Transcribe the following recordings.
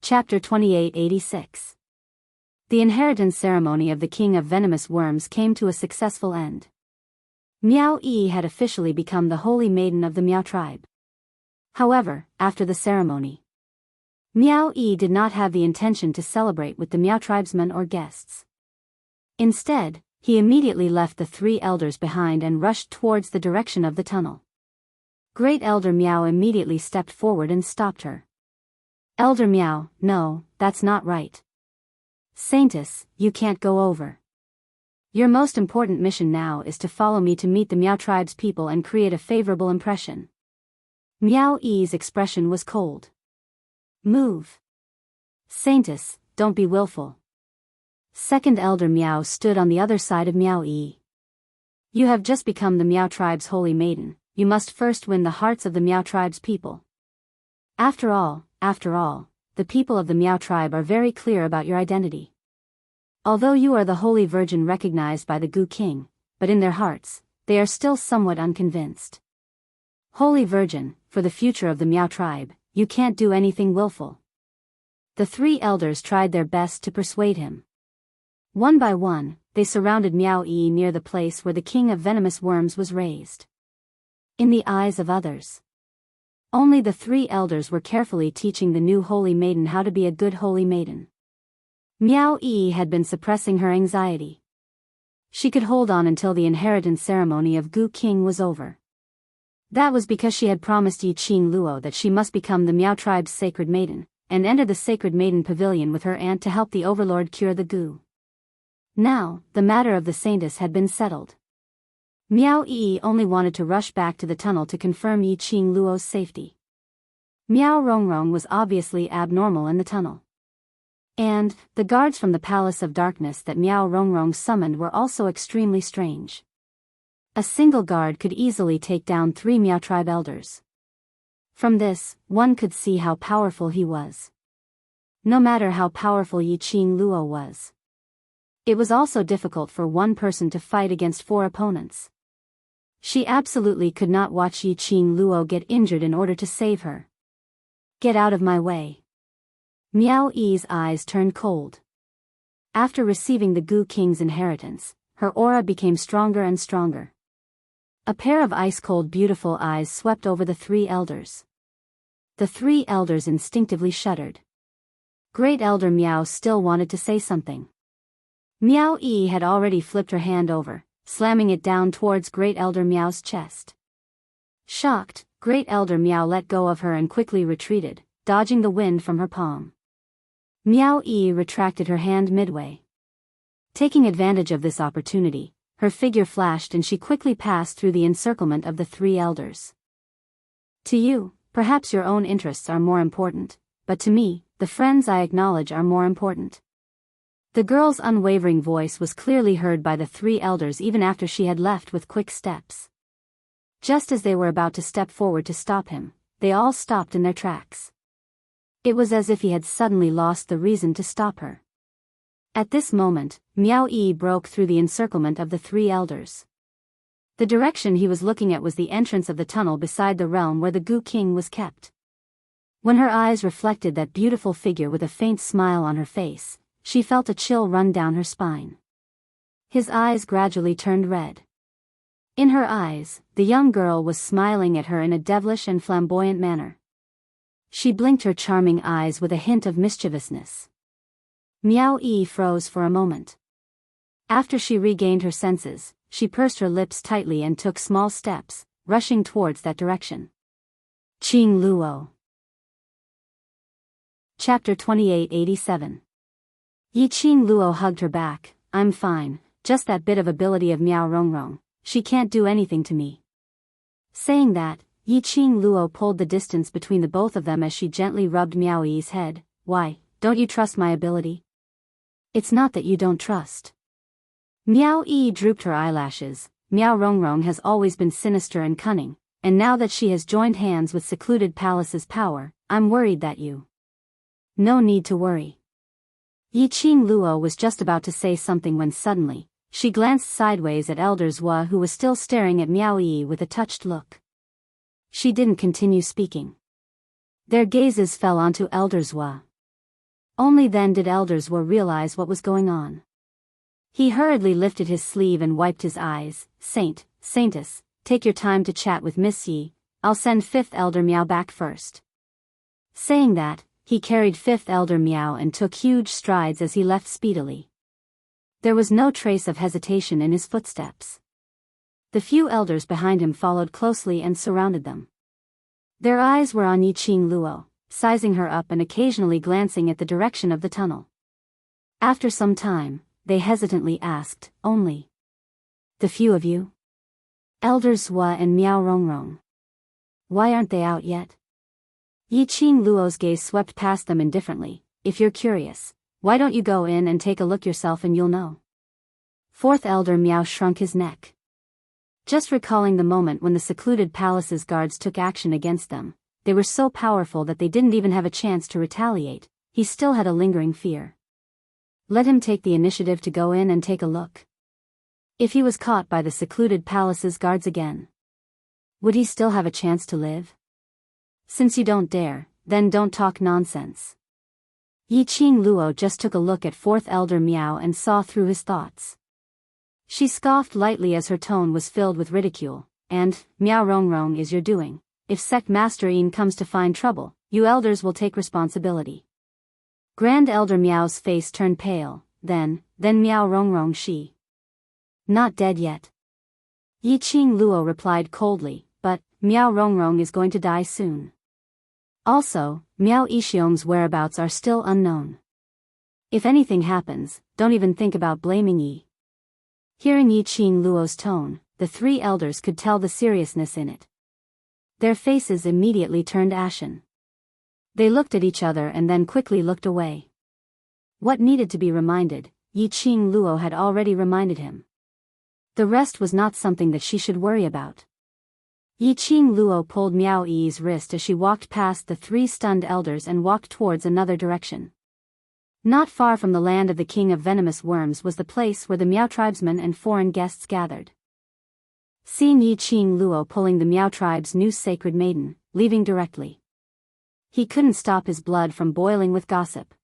Chapter 2886. The inheritance ceremony of the King of Venomous Worms came to a successful end. Miao Yi had officially become the holy maiden of the Miao tribe. However, after the ceremony, Miao Yi did not have the intention to celebrate with the Miao tribesmen or guests. Instead, he immediately left the three elders behind and rushed towards the direction of the tunnel. Great Elder Miao immediately stepped forward and stopped her. Elder Miao, no, that's not right. Saintess, you can't go over. Your most important mission now is to follow me to meet the Miao tribe's people and create a favorable impression. Miao Yi's expression was cold. Move. Saintess, don't be willful. Second Elder Miao stood on the other side of Miao Yi. You have just become the Miao tribe's holy maiden, you must first win the hearts of the Miao tribe's people. After all, the people of the Miao tribe are very clear about your identity. Although you are the Holy Virgin recognized by the Gu King, but in their hearts, they are still somewhat unconvinced. Holy Virgin, for the future of the Miao tribe, you can't do anything willful. The three elders tried their best to persuade him. One by one, they surrounded Miao Yi near the place where the King of Venomous Worms was raised. In the eyes of others, only the three elders were carefully teaching the new holy maiden how to be a good holy maiden. Miao Yi had been suppressing her anxiety. She could hold on until the inheritance ceremony of Gu King was over. That was because she had promised Yi Qing Luo that she must become the Miao tribe's sacred maiden, and enter the sacred maiden pavilion with her aunt to help the overlord cure the Gu. Now, the matter of the saintess had been settled. Miao Yi only wanted to rush back to the tunnel to confirm Yi Qing Luo's safety. Miao Rongrong was obviously abnormal in the tunnel. And, the guards from the Palace of Darkness that Miao Rongrong summoned were also extremely strange. A single guard could easily take down 3 Miao tribe elders. From this, one could see how powerful he was. No matter how powerful Yi Qing Luo was, it was also difficult for one person to fight against 4 opponents. She absolutely could not watch Yi Qing Luo get injured in order to save her. Get out of my way. Miao Yi's eyes turned cold. After receiving the Gu King's inheritance, her aura became stronger and stronger. A pair of ice-cold beautiful eyes swept over the 3 elders. The 3 elders instinctively shuddered. Great Elder Miao still wanted to say something. Miao Yi had already flipped her hand over, slamming it down towards Great Elder Miao's chest. Shocked, Great Elder Miao let go of her and quickly retreated, dodging the wind from her palm. Miao Yi retracted her hand midway. Taking advantage of this opportunity, her figure flashed and she quickly passed through the encirclement of the 3 elders. To you, perhaps your own interests are more important, but to me, the friends I acknowledge are more important. The girl's unwavering voice was clearly heard by the 3 elders even after she had left with quick steps. Just as they were about to step forward to stop him, they all stopped in their tracks. It was as if he had suddenly lost the reason to stop her. At this moment, Miao Yi broke through the encirclement of the 3 elders. The direction he was looking at was the entrance of the tunnel beside the realm where the Gu King was kept. When her eyes reflected that beautiful figure with a faint smile on her face, she felt a chill run down her spine. His eyes gradually turned red. In her eyes, the young girl was smiling at her in a devilish and flamboyant manner. She blinked her charming eyes with a hint of mischievousness. Miao Yi froze for a moment. After she regained her senses, she pursed her lips tightly and took small steps, rushing towards that direction. Qing Luo. Chapter 2887. Yi Qing Luo hugged her back. I'm fine, just that bit of ability of Miao Rongrong, she can't do anything to me. Saying that, Yi Qing Luo pulled the distance between the both of them as she gently rubbed Miao Yi's head. Why, don't you trust my ability? It's not that you don't trust. Miao Yi drooped her eyelashes. Miao Rongrong has always been sinister and cunning, and now that she has joined hands with Secluded Palace's power, I'm worried that you. No need to worry. Yi Qing Luo was just about to say something when suddenly, she glanced sideways at Elder Zhua who was still staring at Miao Yi with a touched look. She didn't continue speaking. Their gazes fell onto Elder Zhua. Only then did Elders War realize what was going on. He hurriedly lifted his sleeve and wiped his eyes. Saintess, take your time to chat with Miss Yi, I'll send 5th Elder Meow back first. Saying that, he carried 5th Elder Meow and took huge strides as he left speedily. There was no trace of hesitation in his footsteps. The few elders behind him followed closely and surrounded them. Their eyes were on Yiqing Luo, sizing her up and occasionally glancing at the direction of the tunnel. After some time, they hesitantly asked, only the few of you? Elders Hua and Miao Rongrong. Why aren't they out yet? Yiqing Luo's gaze swept past them indifferently. If you're curious, why don't you go in and take a look yourself and you'll know. 4th Elder Miao shrunk his neck. Just recalling the moment when the secluded palace's guards took action against them, they were so powerful that they didn't even have a chance to retaliate, he still had a lingering fear. Let him take the initiative to go in and take a look. If he was caught by the secluded palace's guards again, would he still have a chance to live? Since you don't dare, then don't talk nonsense. Yiqing Luo just took a look at 4th Elder Miao and saw through his thoughts. She scoffed lightly as her tone was filled with ridicule, and, Miao Rongrong is your doing. If Sect Master Yin comes to find trouble, you elders will take responsibility. Grand Elder Miao's face turned pale. Then Miao Rongrong she. Not dead yet. Yiqing Luo replied coldly, but, Miao Rongrong is going to die soon. Also, Miao Yixiong's whereabouts are still unknown. If anything happens, don't even think about blaming Yi. Hearing Yiqing Luo's tone, the 3 elders could tell the seriousness in it. Their faces immediately turned ashen. They looked at each other and then quickly looked away. What needed to be reminded, Yiqing Luo had already reminded him. The rest was not something that she should worry about. Yiqing Luo pulled Miao Yi's wrist as she walked past the 3 stunned elders and walked towards another direction. Not far from the land of the King of Venomous Worms was the place where the Miao tribesmen and foreign guests gathered. Seeing Yiqing Luo pulling the Miao tribe's new sacred maiden, leaving directly, he couldn't stop his blood from boiling with gossip.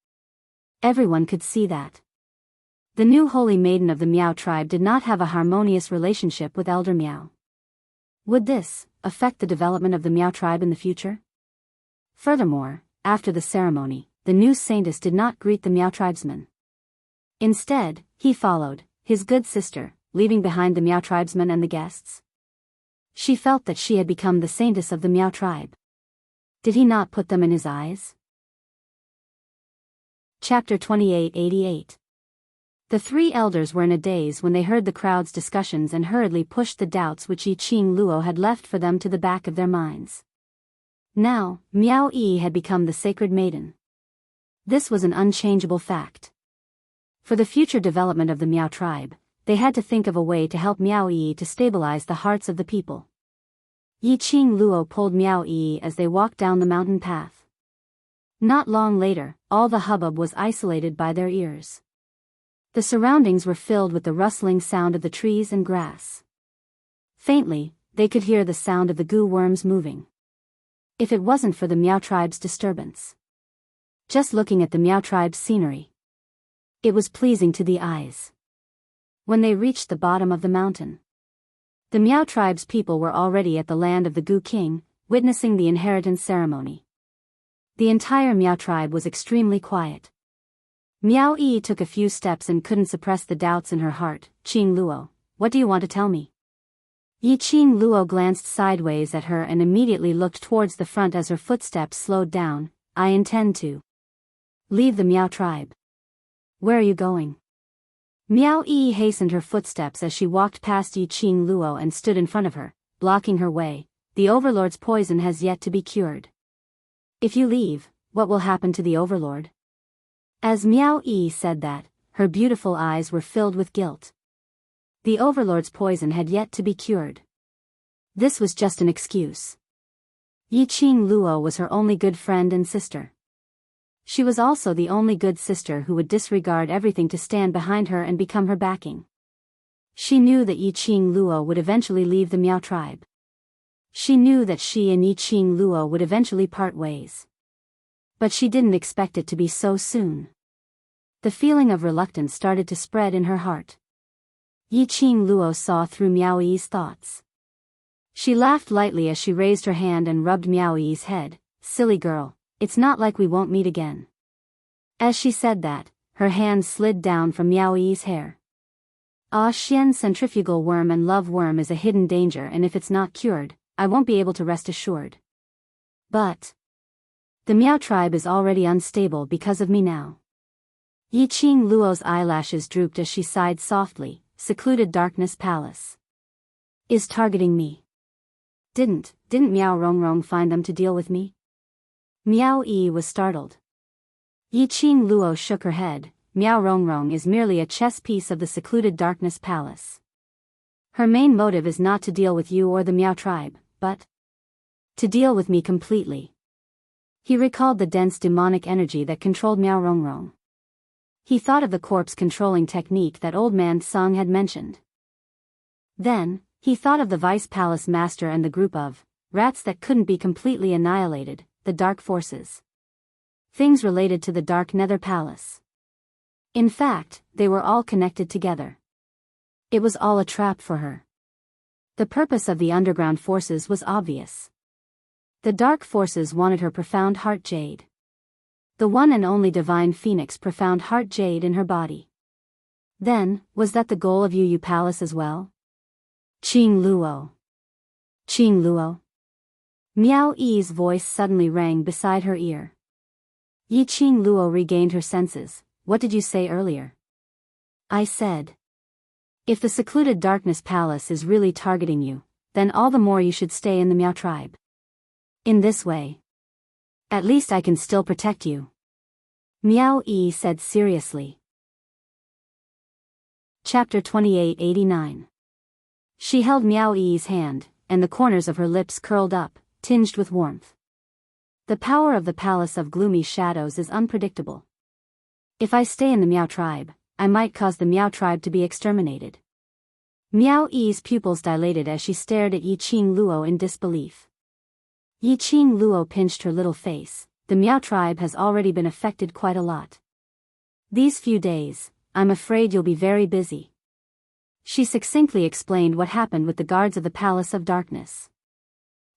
Everyone could see that the new holy maiden of the Miao tribe did not have a harmonious relationship with Elder Miao. Would this affect the development of the Miao tribe in the future? Furthermore, after the ceremony, the new saintess did not greet the Miao tribesmen. Instead, he followed his good sister, leaving behind the Miao tribesmen and the guests. She felt that she had become the saintess of the Miao tribe. Did he not put them in his eyes? Chapter 2888. The 3 elders were in a daze when they heard the crowd's discussions and hurriedly pushed the doubts which Yiqing Luo had left for them to the back of their minds. Now, Miao Yi had become the sacred maiden. This was an unchangeable fact. For the future development of the Miao tribe, they had to think of a way to help Miao Yi to stabilize the hearts of the people. Yiqing Luo pulled Miao Yi as they walked down the mountain path. Not long later, all the hubbub was isolated by their ears. The surroundings were filled with the rustling sound of the trees and grass. Faintly, they could hear the sound of the goo worms moving. If it wasn't for the Miao tribe's disturbance. Just looking at the Miao tribe's scenery, it was pleasing to the eyes. When they reached the bottom of the mountain, the Miao tribe's people were already at the land of the Goo King, witnessing the inheritance ceremony. The entire Miao tribe was extremely quiet. Miao Yi took a few steps and couldn't suppress the doubts in her heart. Qing Luo, what do you want to tell me? Yiqing Luo glanced sideways at her and immediately looked towards the front as her footsteps slowed down. I intend to leave the Miao tribe. Where are you going? Miao Yi hastened her footsteps as she walked past Yiqing Luo and stood in front of her, blocking her way. The Overlord's poison has yet to be cured. If you leave, what will happen to the Overlord? As Miao Yi said that, her beautiful eyes were filled with guilt. The Overlord's poison had yet to be cured. This was just an excuse. Yiqing Luo was her only good friend and sister. She was also the only good sister who would disregard everything to stand behind her and become her backing. She knew that Yiqing Luo would eventually leave the Miao tribe. She knew that she and Yiqing Luo would eventually part ways. But she didn't expect it to be so soon. The feeling of reluctance started to spread in her heart. Yiqing Luo saw through Miao Yi's thoughts. She laughed lightly as she raised her hand and rubbed Miao Yi's head. "Silly girl, it's not like we won't meet again." As she said that, her hand slid down from Miao Yi's hair. Xian centrifugal worm and love worm is a hidden danger, and if it's not cured, I won't be able to rest assured. But the Miao tribe is already unstable because of me now. Yiqing Luo's eyelashes drooped as she sighed softly. Secluded Darkness Palace is targeting me. Didn't Miao Rongrong find them to deal with me? Miao Yi was startled. Yiqing Luo shook her head. Miao Rongrong is merely a chess piece of the Secluded Darkness Palace. Her main motive is not to deal with you or the Miao tribe, but to deal with me completely. He recalled the dense demonic energy that controlled Miao Rongrong. He thought of the corpse-controlling technique that Old Man Sung had mentioned. Then, he thought of the Vice Palace Master and the group of rats that couldn't be completely annihilated, the Dark Forces. Things related to the Dark Nether Palace. In fact, they were all connected together. It was all a trap for her. The purpose of the underground forces was obvious. The Dark Forces wanted her profound heart jade. The one and only divine phoenix profound heart jade in her body. Then, was that the goal of Yu Palace as well? Qing Luo. Qing Luo. Miao Yi's voice suddenly rang beside her ear. Yiqing Luo regained her senses. What did you say earlier? I said, if the Secluded Darkness Palace is really targeting you, then all the more you should stay in the Miao tribe. In this way, at least I can still protect you. Miao Yi said seriously. Chapter 2889. She held Miao Yi's hand, and the corners of her lips curled up, tinged with warmth. The power of the Palace of Gloomy Shadows is unpredictable. If I stay in the Miao tribe, I might cause the Miao tribe to be exterminated. Miao Yi's pupils dilated as she stared at Yiqing Luo in disbelief. Yiqing Luo pinched her little face. The Miao tribe has already been affected quite a lot. These few days, I'm afraid you'll be very busy. She succinctly explained what happened with the guards of the Palace of Darkness.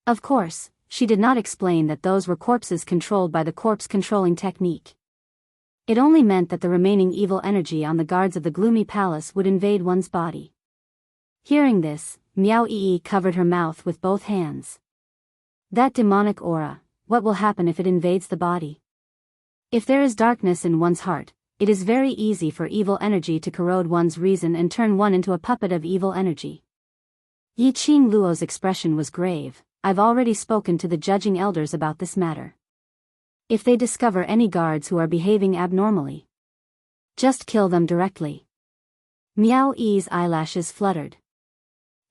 Of course, she did not explain that those were corpses controlled by the corpse-controlling technique. It only meant that the remaining evil energy on the guards of the gloomy palace would invade one's body. Hearing this, Miao Yi covered her mouth with both hands. That demonic aura, what will happen if it invades the body? If there is darkness in one's heart, it is very easy for evil energy to corrode one's reason and turn one into a puppet of evil energy. Yiqing Luo's expression was grave. I've already spoken to the judging elders about this matter. If they discover any guards who are behaving abnormally, just kill them directly. Miao Yi's eyelashes fluttered.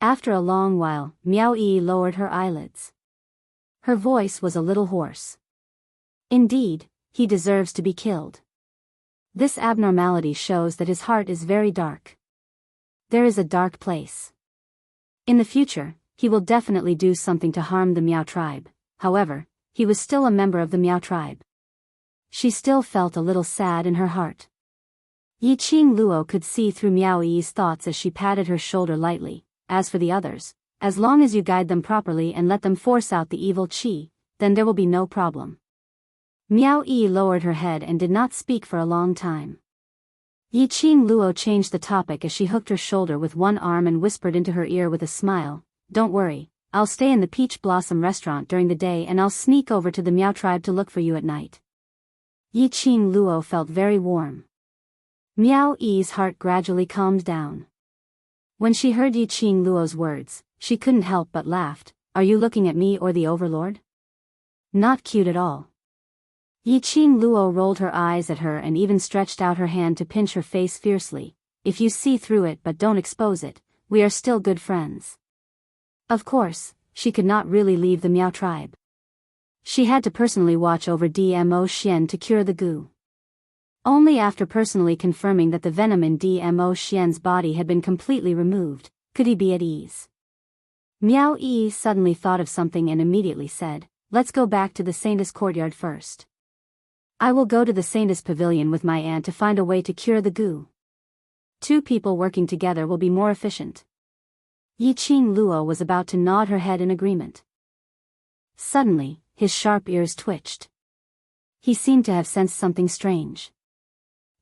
After a long while, Miao Yi lowered her eyelids. Her voice was a little hoarse. Indeed, he deserves to be killed. This abnormality shows that his heart is very dark. There is a dark place. In the future, he will definitely do something to harm the Miao tribe. However, he was still a member of the Miao tribe. She still felt a little sad in her heart. Yiqing Luo could see through Miao Yi's thoughts as she patted her shoulder lightly. As for the others, as long as you guide them properly and let them force out the evil qi, then there will be no problem. Miao Yi lowered her head and did not speak for a long time. Yiqing Luo changed the topic as she hooked her shoulder with one arm and whispered into her ear with a smile, "Don't worry, I'll stay in the Peach Blossom restaurant during the day and I'll sneak over to the Miao tribe to look for you at night." Yiqing Luo felt very warm. Miao Yi's heart gradually calmed down. When she heard Yiqing Luo's words, she couldn't help but laughed. "Are you looking at me or the Overlord? Not cute at all." Yiqing Luo rolled her eyes at her and even stretched out her hand to pinch her face fiercely. "If you see through it but don't expose it, we are still good friends." Of course, she could not really leave the Miao tribe. She had to personally watch over Dmo Xian to cure the goo. Only after personally confirming that the venom in Dmo Xian's body had been completely removed, could he be at ease. Miao Yi suddenly thought of something and immediately said, "Let's go back to the Saintess courtyard first." I will go to the Saintess Pavilion with my aunt to find a way to cure the goo. 2 people working together will be more efficient. Yiqing Luo was about to nod her head in agreement. Suddenly, his sharp ears twitched. He seemed to have sensed something strange.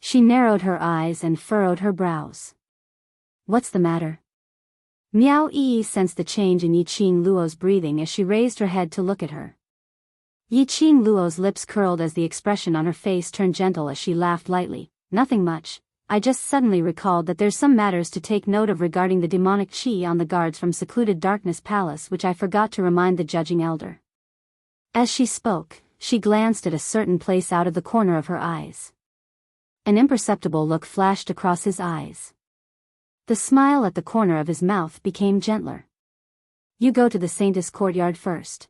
She narrowed her eyes and furrowed her brows. What's the matter? Miao Yi sensed the change in Yiqing Luo's breathing as she raised her head to look at her. Yiqing Luo's lips curled as the expression on her face turned gentle as she laughed lightly. Nothing much. I just suddenly recalled that there's some matters to take note of regarding the demonic qi on the guards from secluded Darkness Palace which I forgot to remind the judging elder. As she spoke, she glanced at a certain place out of the corner of her eyes. An imperceptible look flashed across his eyes. The smile at the corner of his mouth became gentler. You go to the Saintess courtyard first.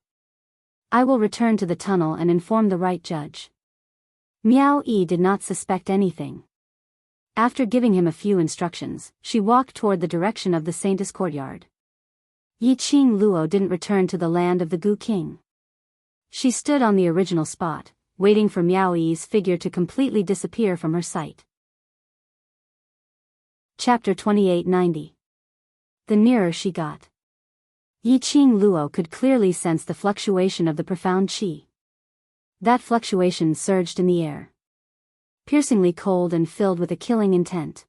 I will return to the tunnel and inform the right judge. Miao Yi did not suspect anything. After giving him a few instructions, she walked toward the direction of the Saintess courtyard. Yiqing Luo didn't return to the land of the Gu King. She stood on the original spot, waiting for Miao Yi's figure to completely disappear from her sight. Chapter 2890. The nearer she got. Yiqing Luo could clearly sense the fluctuation of the profound qi. That fluctuation surged in the air. Piercingly cold and filled with a killing intent.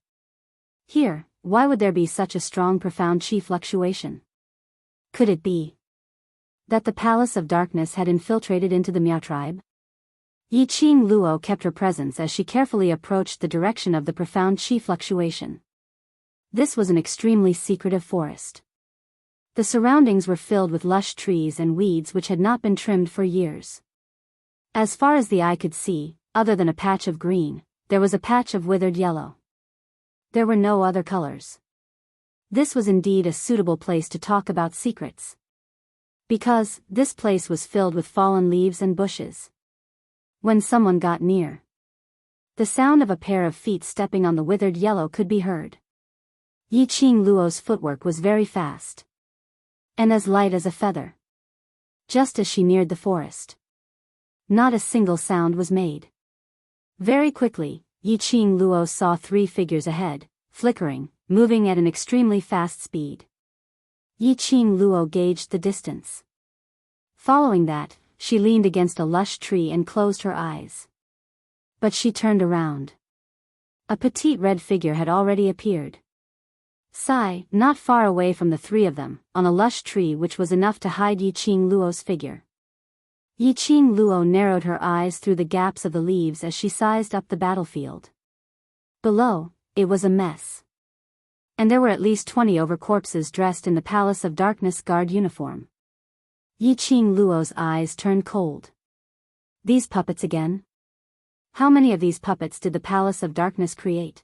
Here, why would there be such a strong profound qi fluctuation? Could it be that the Palace of Darkness had infiltrated into the Miao tribe? Yiqing Luo kept her presence as she carefully approached the direction of the profound qi fluctuation. This was an extremely secretive forest. The surroundings were filled with lush trees and weeds which had not been trimmed for years. As far as the eye could see, other than a patch of green, there was a patch of withered yellow. There were no other colors. This was indeed a suitable place to talk about secrets. Because, this place was filled with fallen leaves and bushes. When someone got near, the sound of a pair of feet stepping on the withered yellow could be heard. Yiqing Luo's footwork was very fast. And as light as a feather. Just as she neared the forest, not a single sound was made. Very quickly, Yiqing Luo saw 3 figures ahead, flickering, moving at an extremely fast speed. Yiqing Luo gauged the distance. Following that, she leaned against a lush tree and closed her eyes. But she turned around. A petite red figure had already appeared. Not far away from the 3 of them, on a lush tree which was enough to hide Yiqing Luo's figure. Yiqing Luo narrowed her eyes through the gaps of the leaves as she sized up the battlefield. Below, it was a mess. And there were at least 20 corpses dressed in the Palace of Darkness guard uniform. Yiqing Luo's eyes turned cold. These puppets again? How many of these puppets did the Palace of Darkness create?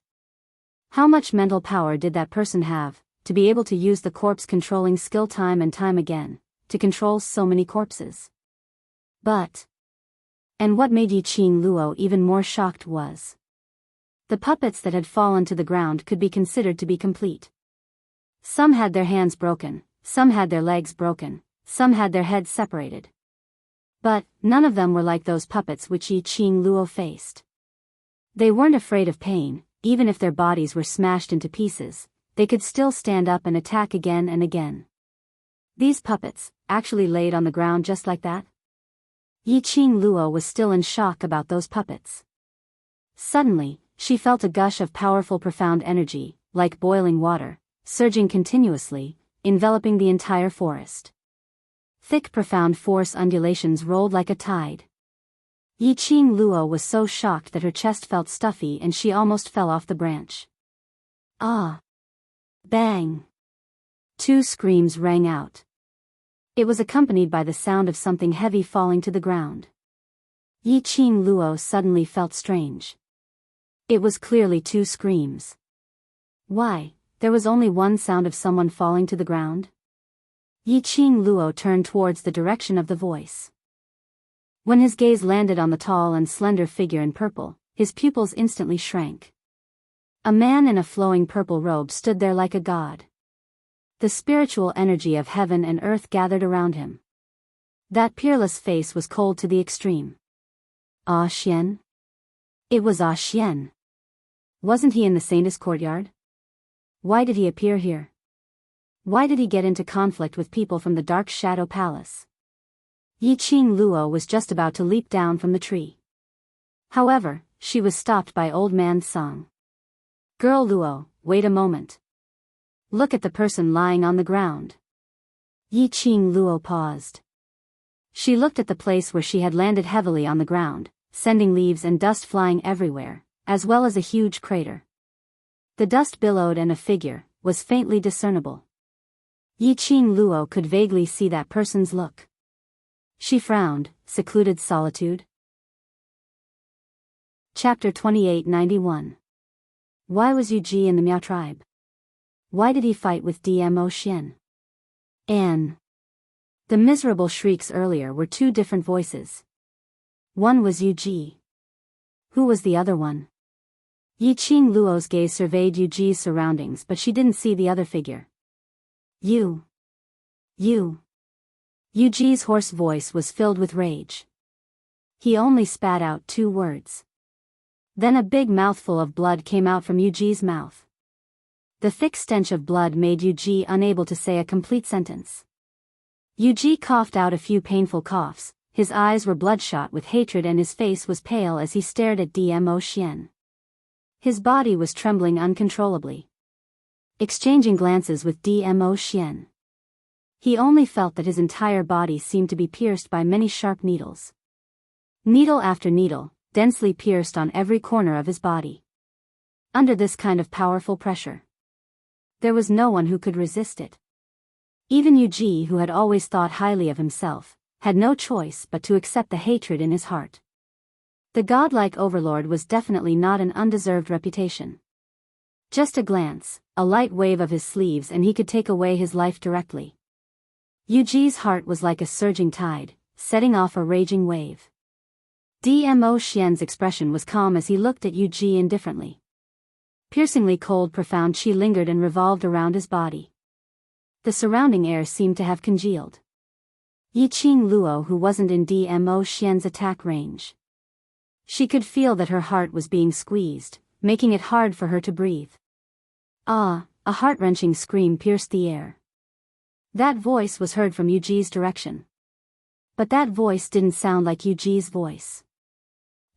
How much mental power did that person have, to be able to use the corpse-controlling skill time and time again, to control so many corpses? And what made Yiqing Luo even more shocked was, the puppets that had fallen to the ground could be considered to be complete. Some had their hands broken, some had their legs broken, some had their heads separated. But, none of them were like those puppets which Yiqing Luo faced. They weren't afraid of pain. Even if their bodies were smashed into pieces, they could still stand up and attack again and again. These puppets, actually laid on the ground just like that? Yiqing Luo was still in shock about those puppets. Suddenly, she felt a gush of powerful profound energy, like boiling water, surging continuously, enveloping the entire forest. Thick profound force undulations rolled like a tide. Yiqing Luo was so shocked that her chest felt stuffy and she almost fell off the branch. Ah! Bang! 2 screams rang out. It was accompanied by the sound of something heavy falling to the ground. Yiqing Luo suddenly felt strange. It was clearly 2 screams. Why, there was only one sound of someone falling to the ground? Yiqing Luo turned towards the direction of the voice. When his gaze landed on the tall and slender figure in purple, his pupils instantly shrank. A man in a flowing purple robe stood there like a god. The spiritual energy of heaven and earth gathered around him. That peerless face was cold to the extreme. Ah Xian? It was Ah Xian. Wasn't he in the Saintess courtyard? Why did he appear here? Why did he get into conflict with people from the Dark Shadow Palace? Yi Qing Luo was just about to leap down from the tree. However, she was stopped by Old Man Song. Girl Luo, wait a moment. Look at the person lying on the ground. Yi Qing Luo paused. She looked at the place where she had landed heavily on the ground, sending leaves and dust flying everywhere, as well as a huge crater. The dust billowed and a figure was faintly discernible. Yi Qing Luo could vaguely see that person's look. She frowned. Secluded solitude. Chapter 2891. Why was Yu Ji in the Miao tribe? Why did he fight with Dmo Xian? Anne. The miserable shrieks earlier were two different voices. One was Yu Ji. Who was the other one? Yi Qing Luo's gaze surveyed Yu Ji's surroundings, but she didn't see the other figure. You. Yu Ji's hoarse voice was filled with rage. He only spat out 2 words. Then a big mouthful of blood came out from Yu Ji's mouth. The thick stench of blood made Yu Ji unable to say a complete sentence. Yu Ji coughed out a few painful coughs, his eyes were bloodshot with hatred and his face was pale as he stared at Dmo Xian. His body was trembling uncontrollably. Exchanging glances with Dmo Xian, he only felt that his entire body seemed to be pierced by many sharp needles. Needle after needle, densely pierced on every corner of his body. Under this kind of powerful pressure, there was no one who could resist it. Even Yu Ji, who had always thought highly of himself, had no choice but to accept the hatred in his heart. The godlike overlord was definitely not an undeserved reputation. Just a glance, a light wave of his sleeves and he could take away his life directly. Yu Ji's heart was like a surging tide, setting off a raging wave. Dmo Xian's expression was calm as he looked at Yu Ji indifferently. Piercingly cold profound qi lingered and revolved around his body. The surrounding air seemed to have congealed. Yi Qing Luo, who wasn't in Dmo Xian's attack range. She could feel that her heart was being squeezed, making it hard for her to breathe. Ah, a heart-wrenching scream pierced the air. That voice was heard from Yu Ji's direction. But that voice didn't sound like Yu Ji's voice.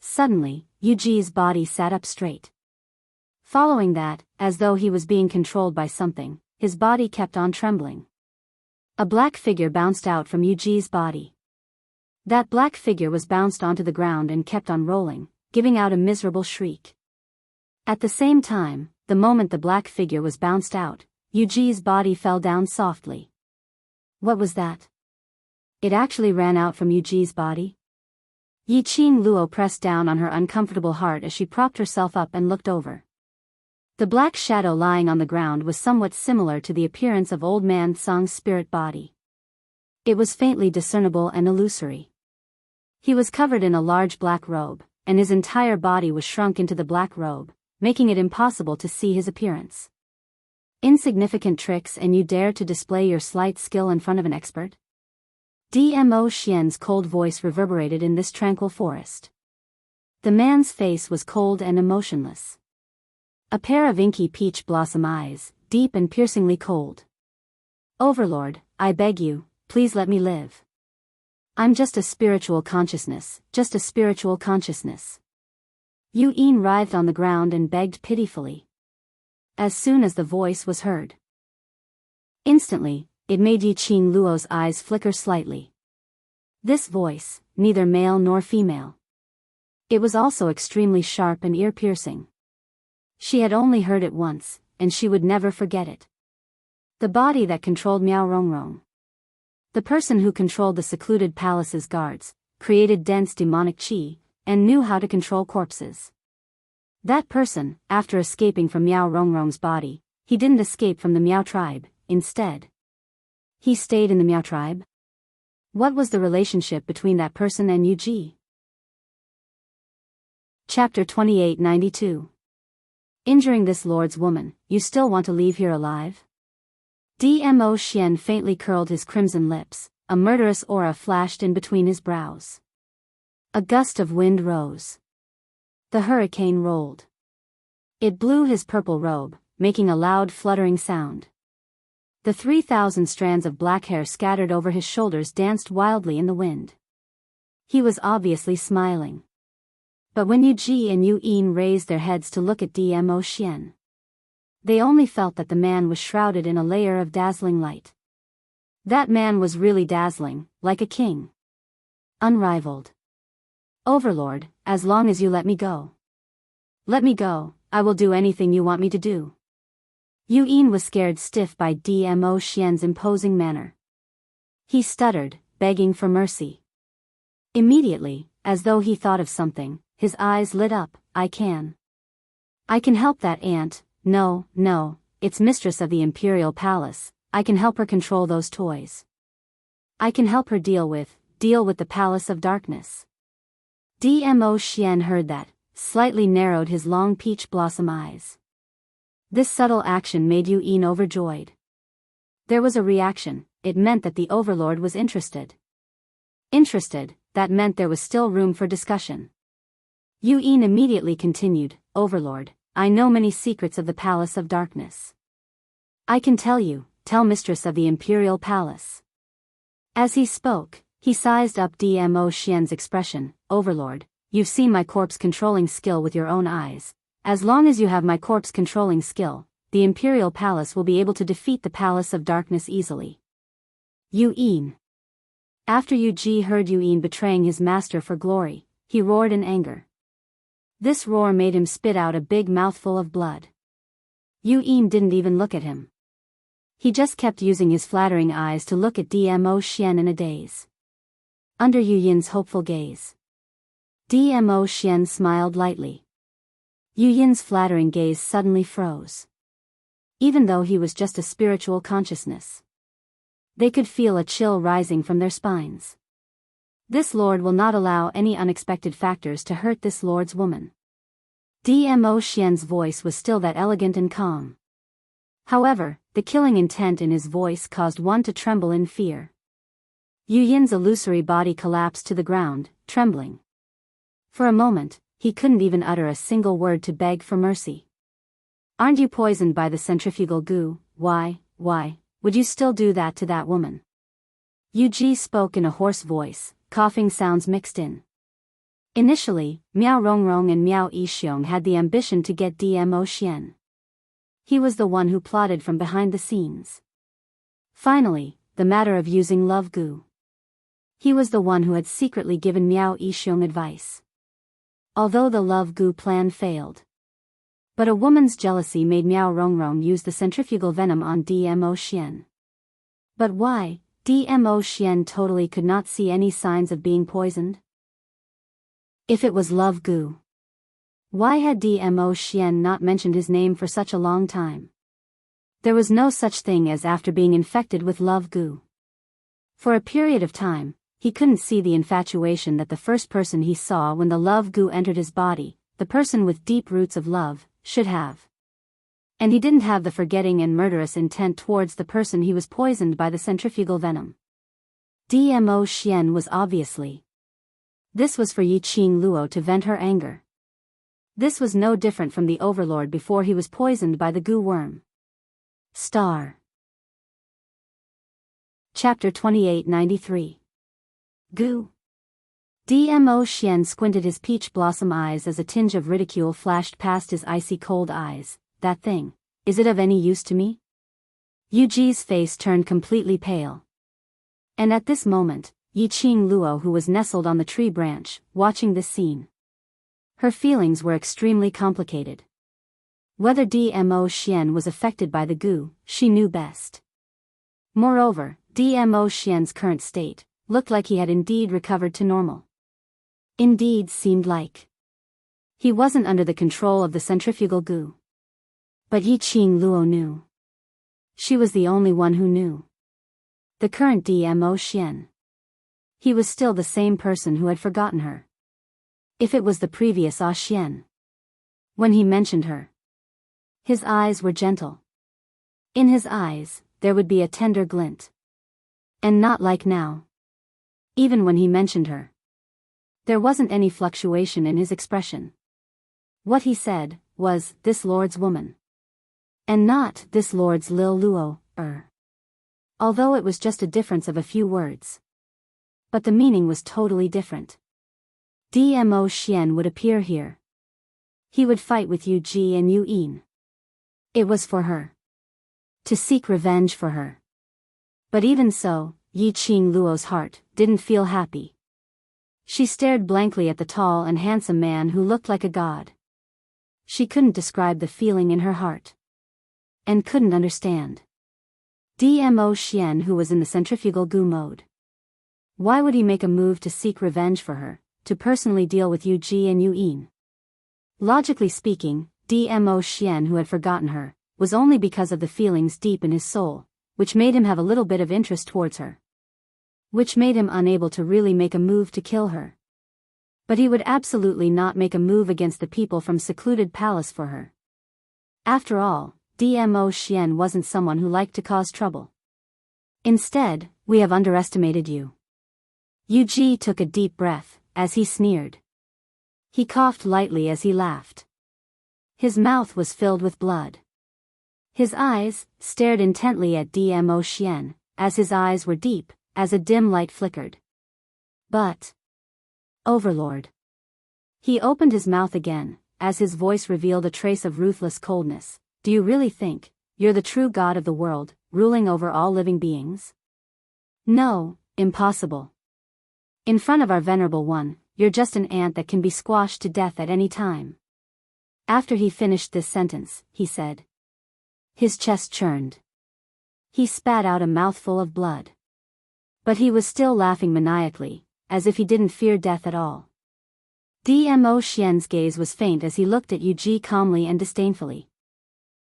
Suddenly, Yu Ji's body sat up straight. Following that, as though he was being controlled by something, his body kept on trembling. A black figure bounced out from Yu Ji's body. That black figure was bounced onto the ground and kept on rolling, giving out a miserable shriek. At the same time, the moment the black figure was bounced out, Yu Ji's body fell down softly. What was that? It actually ran out from Yu Ji's body? Yi Qing Luo pressed down on her uncomfortable heart as she propped herself up and looked over. The black shadow lying on the ground was somewhat similar to the appearance of Old Man Song's spirit body. It was faintly discernible and illusory. He was covered in a large black robe, and his entire body was shrunk into the black robe, making it impossible to see his appearance. Insignificant tricks, and you dare to display your slight skill in front of an expert? Dmo Xian's cold voice reverberated in this tranquil forest. The man's face was cold and emotionless. A pair of inky peach blossom eyes, deep and piercingly cold. Overlord, I beg you, please let me live. I'm just a spiritual consciousness, just a spiritual consciousness. Yu Yin writhed on the ground and begged pitifully. As soon as the voice was heard, instantly, it made Yi Qing Luo's eyes flicker slightly. This voice, neither male nor female. It was also extremely sharp and ear-piercing. She had only heard it once, and she would never forget it. The body that controlled Miao Rongrong. The person who controlled the secluded palace's guards, created dense demonic qi, and knew how to control corpses. That person, after escaping from Miao Rongrong's body, he didn't escape from the Miao tribe, instead. He stayed in the Miao tribe? What was the relationship between that person and Yu Ji? Chapter 2892. Injuring this lord's woman, you still want to leave here alive? Dmo Xian faintly curled his crimson lips, a murderous aura flashed in between his brows. A gust of wind rose. The hurricane rolled. It blew his purple robe, making a loud fluttering sound. The 3,000 strands of black hair scattered over his shoulders danced wildly in the wind. He was obviously smiling. But when Yu Ji and Yu Yin raised their heads to look at Dmo Xian, they only felt that the man was shrouded in a layer of dazzling light. That man was really dazzling, like a king. Unrivaled. Overlord, as long as you let me go. Let me go, I will do anything you want me to do. Yu Yin was scared stiff by Dmo Xian's imposing manner. He stuttered, begging for mercy. Immediately, as though he thought of something, his eyes lit up. I can help that aunt. No, it's mistress of the imperial palace. I can help her control those toys. I can help her deal with the palace of darkness. Dmo Xian heard that, slightly narrowed his long peach blossom eyes. This subtle action made Yu Yin overjoyed. There was a reaction. It meant that the overlord was interested. That meant there was still room for discussion. Yu Yin immediately continued, Overlord, I know many secrets of the Palace of Darkness. I can tell mistress of the Imperial Palace. As he spoke, he sized up Dmo Xian's expression. Overlord, you've seen my corpse controlling skill with your own eyes. As long as you have my corpse controlling skill, the Imperial Palace will be able to defeat the Palace of Darkness easily. Yu Yin. After Yu Ji heard Yu Yin betraying his master for glory, he roared in anger. This roar made him spit out a big mouthful of blood. Yu Yin didn't even look at him. He just kept using his flattering eyes to look at Dmo Xian in a daze. Under Yu Yin's hopeful gaze, Dmo Xian smiled lightly. Yu Yin's flattering gaze suddenly froze. Even though he was just a spiritual consciousness, they could feel a chill rising from their spines. This lord will not allow any unexpected factors to hurt this lord's woman. Dmo Xian's voice was still that elegant and calm. However, the killing intent in his voice caused one to tremble in fear. Yu Yin's illusory body collapsed to the ground, trembling. For a moment, he couldn't even utter a single word to beg for mercy. Aren't you poisoned by the centrifugal goo? Why would you still do that to that woman? Yu Ji spoke in a hoarse voice, coughing sounds mixed in. Initially, Miao Rongrong and Miao Yixiong had the ambition to get Dmo Xian. He was the one who plotted from behind the scenes. Finally, the matter of using love goo. He was the one who had secretly given Miao Yixiong advice. Although the love goo plan failed. But a woman's jealousy made Miao Rongrong use the centrifugal venom on Dmo Xian. But why? Dmo Xian totally could not see any signs of being poisoned. If it was love goo, why had Dmo Xian not mentioned his name for such a long time? There was no such thing as after being infected with love goo. For a period of time, he couldn't see the infatuation that the first person he saw when the love goo entered his body, the person with deep roots of love, should have. And he didn't have the forgetting and murderous intent towards the person he was poisoned by the centrifugal venom. Dmo Xian was obviously. This was for Yi Qing Luo to vent her anger. This was no different from the overlord before he was poisoned by the goo worm. Star. Chapter 2893. Goo. Dmo Xian squinted his peach blossom eyes as a tinge of ridicule flashed past his icy cold eyes. That thing, is it of any use to me? Yu Ji's face turned completely pale. And at this moment, Yi Qing Luo, who was nestled on the tree branch, watching this scene. Her feelings were extremely complicated. Whether Dmo Xian was affected by the goo, she knew best. Moreover, Dmo Xian's current state looked like he had indeed recovered to normal. Indeed seemed like he wasn't under the control of the centrifugal goo. But Yi Qing Luo knew. She was the only one who knew. The current Dmo Xian. He was still the same person who had forgotten her. If it was the previous Ah Xian. When he mentioned her, his eyes were gentle. In his eyes, there would be a tender glint. And not like now. Even when he mentioned her, there wasn't any fluctuation in his expression. What he said was, "This lord's woman." And not, "This lord's Lil Luo, Although it was just a difference of a few words. But the meaning was totally different. Dmo Xian would appear here. He would fight with Yu Ji and Yu Yin. It was for her. To seek revenge for her. But even so, Yi Qing Luo's heart didn't feel happy. She stared blankly at the tall and handsome man who looked like a god. She couldn't describe the feeling in her heart. And couldn't understand. Dmo Xian, who was in the centrifugal goo mode. Why would he make a move to seek revenge for her, to personally deal with Yu Ji and Yu Yin? Logically speaking, Dmo Xian, who had forgotten her, was only because of the feelings deep in his soul, which made him have a little bit of interest towards her. Which made him unable to really make a move to kill her. But he would absolutely not make a move against the people from secluded palace for her. After all, Dmo Xian wasn't someone who liked to cause trouble. Instead, "We have underestimated you." Yu Ji took a deep breath, as he sneered. He coughed lightly as he laughed. His mouth was filled with blood. His eyes stared intently at Dmo Xian, as his eyes were deep, as a dim light flickered. But, Overlord. He opened his mouth again, as his voice revealed a trace of ruthless coldness. "Do you really think you're the true god of the world, ruling over all living beings? No, impossible. In front of our venerable one, you're just an ant that can be squashed to death at any time." After he finished this sentence, he said. His chest churned. He spat out a mouthful of blood. But he was still laughing maniacally, as if he didn't fear death at all. Dmo Xian's gaze was faint as he looked at Yu Ji calmly and disdainfully.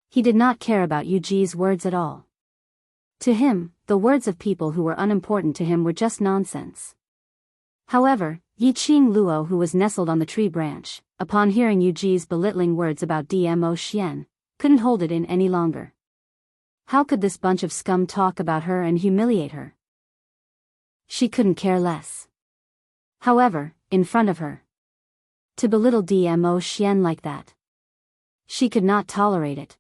He did not care about Yu Ji's words at all. To him, the words of people who were unimportant to him were just nonsense. However, Yi Qing Luo, who was nestled on the tree branch, upon hearing Yu Ji's belittling words about Dmo Xian, couldn't hold it in any longer. How could this bunch of scum talk about her and humiliate her? She couldn't care less. However, in front of her, to belittle Dmo Xian like that, she could not tolerate it.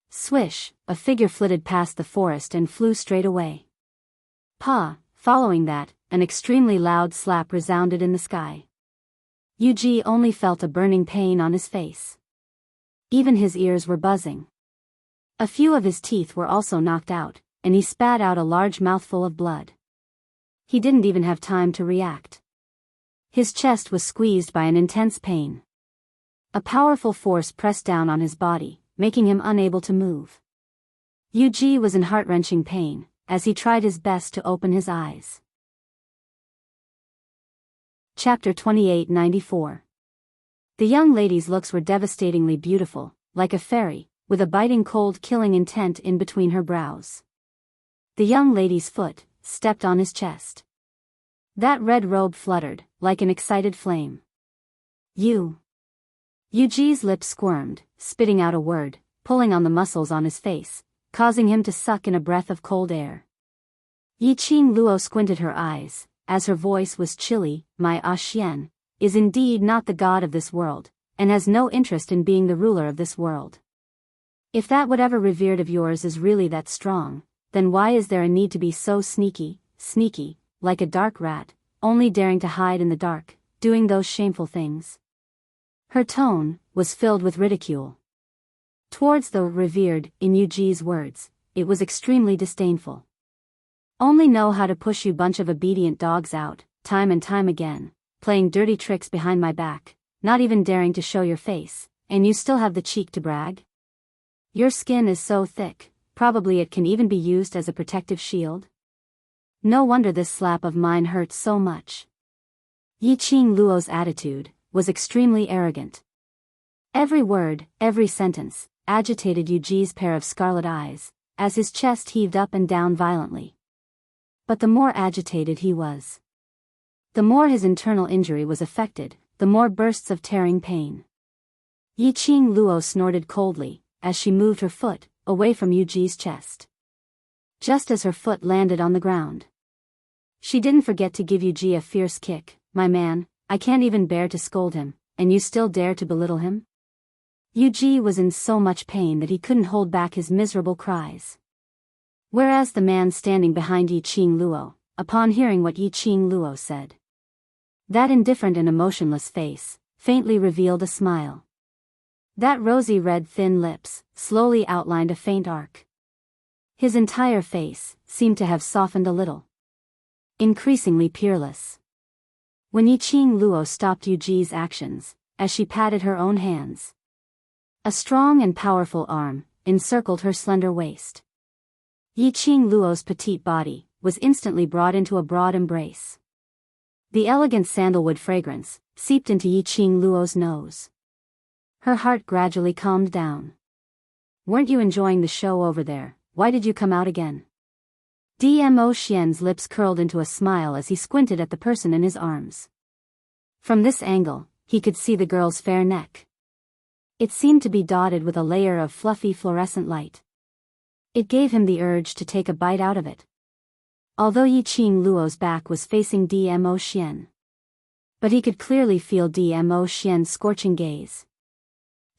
Swish, a figure flitted past the forest and flew straight away. Following that, an extremely loud slap resounded in the sky. Yu Ji only felt a burning pain on his face. Even his ears were buzzing. A few of his teeth were also knocked out, and he spat out a large mouthful of blood. He didn't even have time to react. His chest was squeezed by an intense pain. A powerful force pressed down on his body, making him unable to move. Yu Ji was in heart-wrenching pain, as he tried his best to open his eyes. Chapter 2894. The young lady's looks were devastatingly beautiful, like a fairy, with a biting cold killing intent in between her brows. The young lady's foot stepped on his chest. That red robe fluttered, like an excited flame. Yu Ji's lips squirmed, spitting out a word, pulling on the muscles on his face, causing him to suck in a breath of cold air. Yi Qing Luo squinted her eyes, as her voice was chilly. "My Xian is indeed not the god of this world, and has no interest in being the ruler of this world. If that whatever revered of yours is really that strong, then why is there a need to be so sneaky, like a dark rat, only daring to hide in the dark, doing those shameful things?" Her tone was filled with ridicule. Towards the revered, in Yu Ji's words, it was extremely disdainful. "Only know how to push you bunch of obedient dogs out, time and time again, playing dirty tricks behind my back, not even daring to show your face, and you still have the cheek to brag? Your skin is so thick, probably it can even be used as a protective shield? No wonder this slap of mine hurts so much." Yi Qing Luo's attitude was extremely arrogant. Every word, every sentence, agitated Yu Ji's pair of scarlet eyes, as his chest heaved up and down violently. But the more agitated he was, the more his internal injury was affected, the more bursts of tearing pain. Yi Qing Luo snorted coldly, as she moved her foot away from Yu Ji's chest. Just as her foot landed on the ground, she didn't forget to give Yu Ji a fierce kick. "My man, I can't even bear to scold him, and you still dare to belittle him? Yuji was in so much pain that he couldn't hold back his miserable cries. Whereas the man standing behind Yi Qing Luo, upon hearing what Yi Qing Luo said, that indifferent and emotionless face, faintly revealed a smile. That rosy red thin lips, slowly outlined a faint arc. His entire face seemed to have softened a little. Increasingly peerless. When Yi Qing Luo stopped Yuji's actions, as she patted her own hands, a strong and powerful arm encircled her slender waist. Yi Qing Luo's petite body was instantly brought into a broad embrace. The elegant sandalwood fragrance seeped into Yi Qing Luo's nose. Her heart gradually calmed down. Weren't you enjoying the show over there? Why did you come out again? Dmo Xian's lips curled into a smile as he squinted at the person in his arms. From this angle, he could see the girl's fair neck. It seemed to be dotted with a layer of fluffy fluorescent light. It gave him the urge to take a bite out of it. Although Yi Qing Luo's back was facing Dmo Xian. But he could clearly feel Dmo Xian's scorching gaze.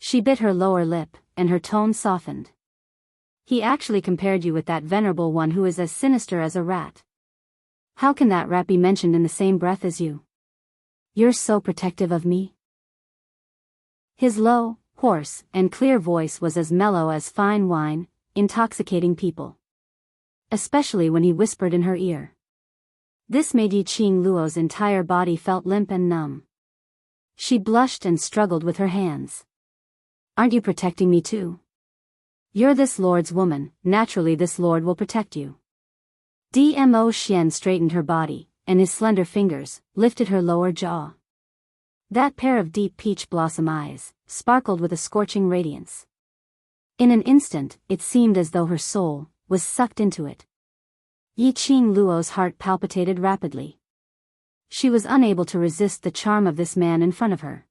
She bit her lower lip, and her tone softened. He actually compared you with that venerable one who is as sinister as a rat. How can that rat be mentioned in the same breath as you? You're so protective of me. His low, hoarse, and clear voice was as mellow as fine wine, intoxicating people. Especially when he whispered in her ear. This made Yi Qing Luo's entire body felt limp and numb. She blushed and struggled with her hands. Aren't you protecting me too? You're this lord's woman, naturally this lord will protect you. Dmo Xian straightened her body, and his slender fingers lifted her lower jaw. That pair of deep peach blossom eyes sparkled with a scorching radiance. In an instant, it seemed as though her soul was sucked into it. Yi Qing Luo's heart palpitated rapidly. She was unable to resist the charm of this man in front of her.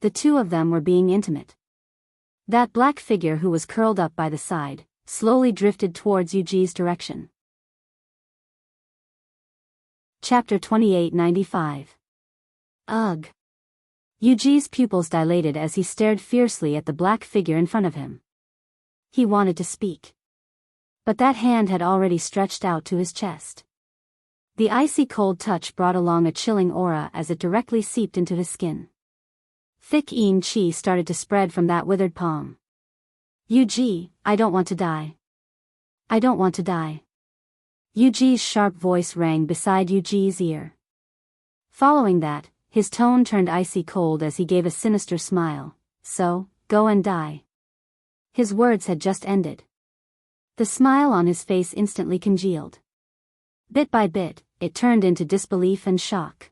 The two of them were being intimate. That black figure who was curled up by the side slowly drifted towards Yuji's direction. Chapter 2895. Ugh. Yuji's pupils dilated as he stared fiercely at the black figure in front of him. He wanted to speak. But that hand had already stretched out to his chest. The icy cold touch brought along a chilling aura as it directly seeped into his skin. Thick yin qi started to spread from that withered palm. Yuji, I don't want to die. I don't want to die. Yuji's sharp voice rang beside Yuji's ear. Following that, his tone turned icy cold as he gave a sinister smile. So, go and die. His words had just ended. The smile on his face instantly congealed. Bit by bit, it turned into disbelief and shock.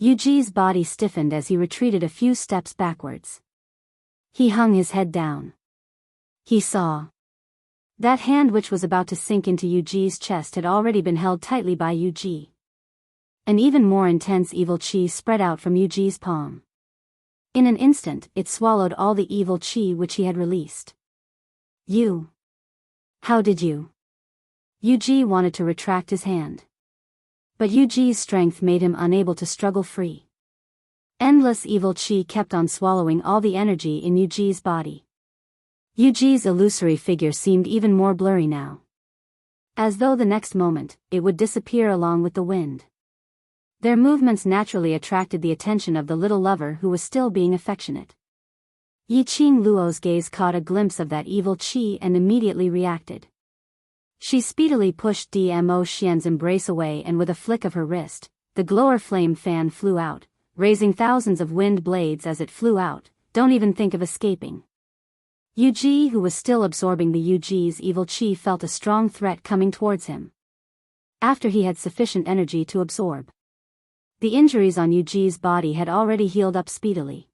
Yuji's body stiffened as he retreated a few steps backwards. He hung his head down. He saw. That hand which was about to sink into Yuji's chest had already been held tightly by Yuji. An even more intense evil chi spread out from Yuji's palm. In an instant, it swallowed all the evil chi which he had released. You. How did you? Yuji wanted to retract his hand. But Yuji's strength made him unable to struggle free. Endless evil chi kept on swallowing all the energy in Yuji's body. Yuji's illusory figure seemed even more blurry now. As though the next moment, it would disappear along with the wind. Their movements naturally attracted the attention of the little lover who was still being affectionate. Yi Qing Luo's gaze caught a glimpse of that evil chi and immediately reacted. She speedily pushed Dmo Xian's embrace away, and with a flick of her wrist, the glower flame fan flew out, raising thousands of wind blades as it flew out. Don't even think of escaping. Yuji, who was still absorbing the Yuji's evil chi, felt a strong threat coming towards him. After he had sufficient energy to absorb. The injuries on Yuji's body had already healed up speedily.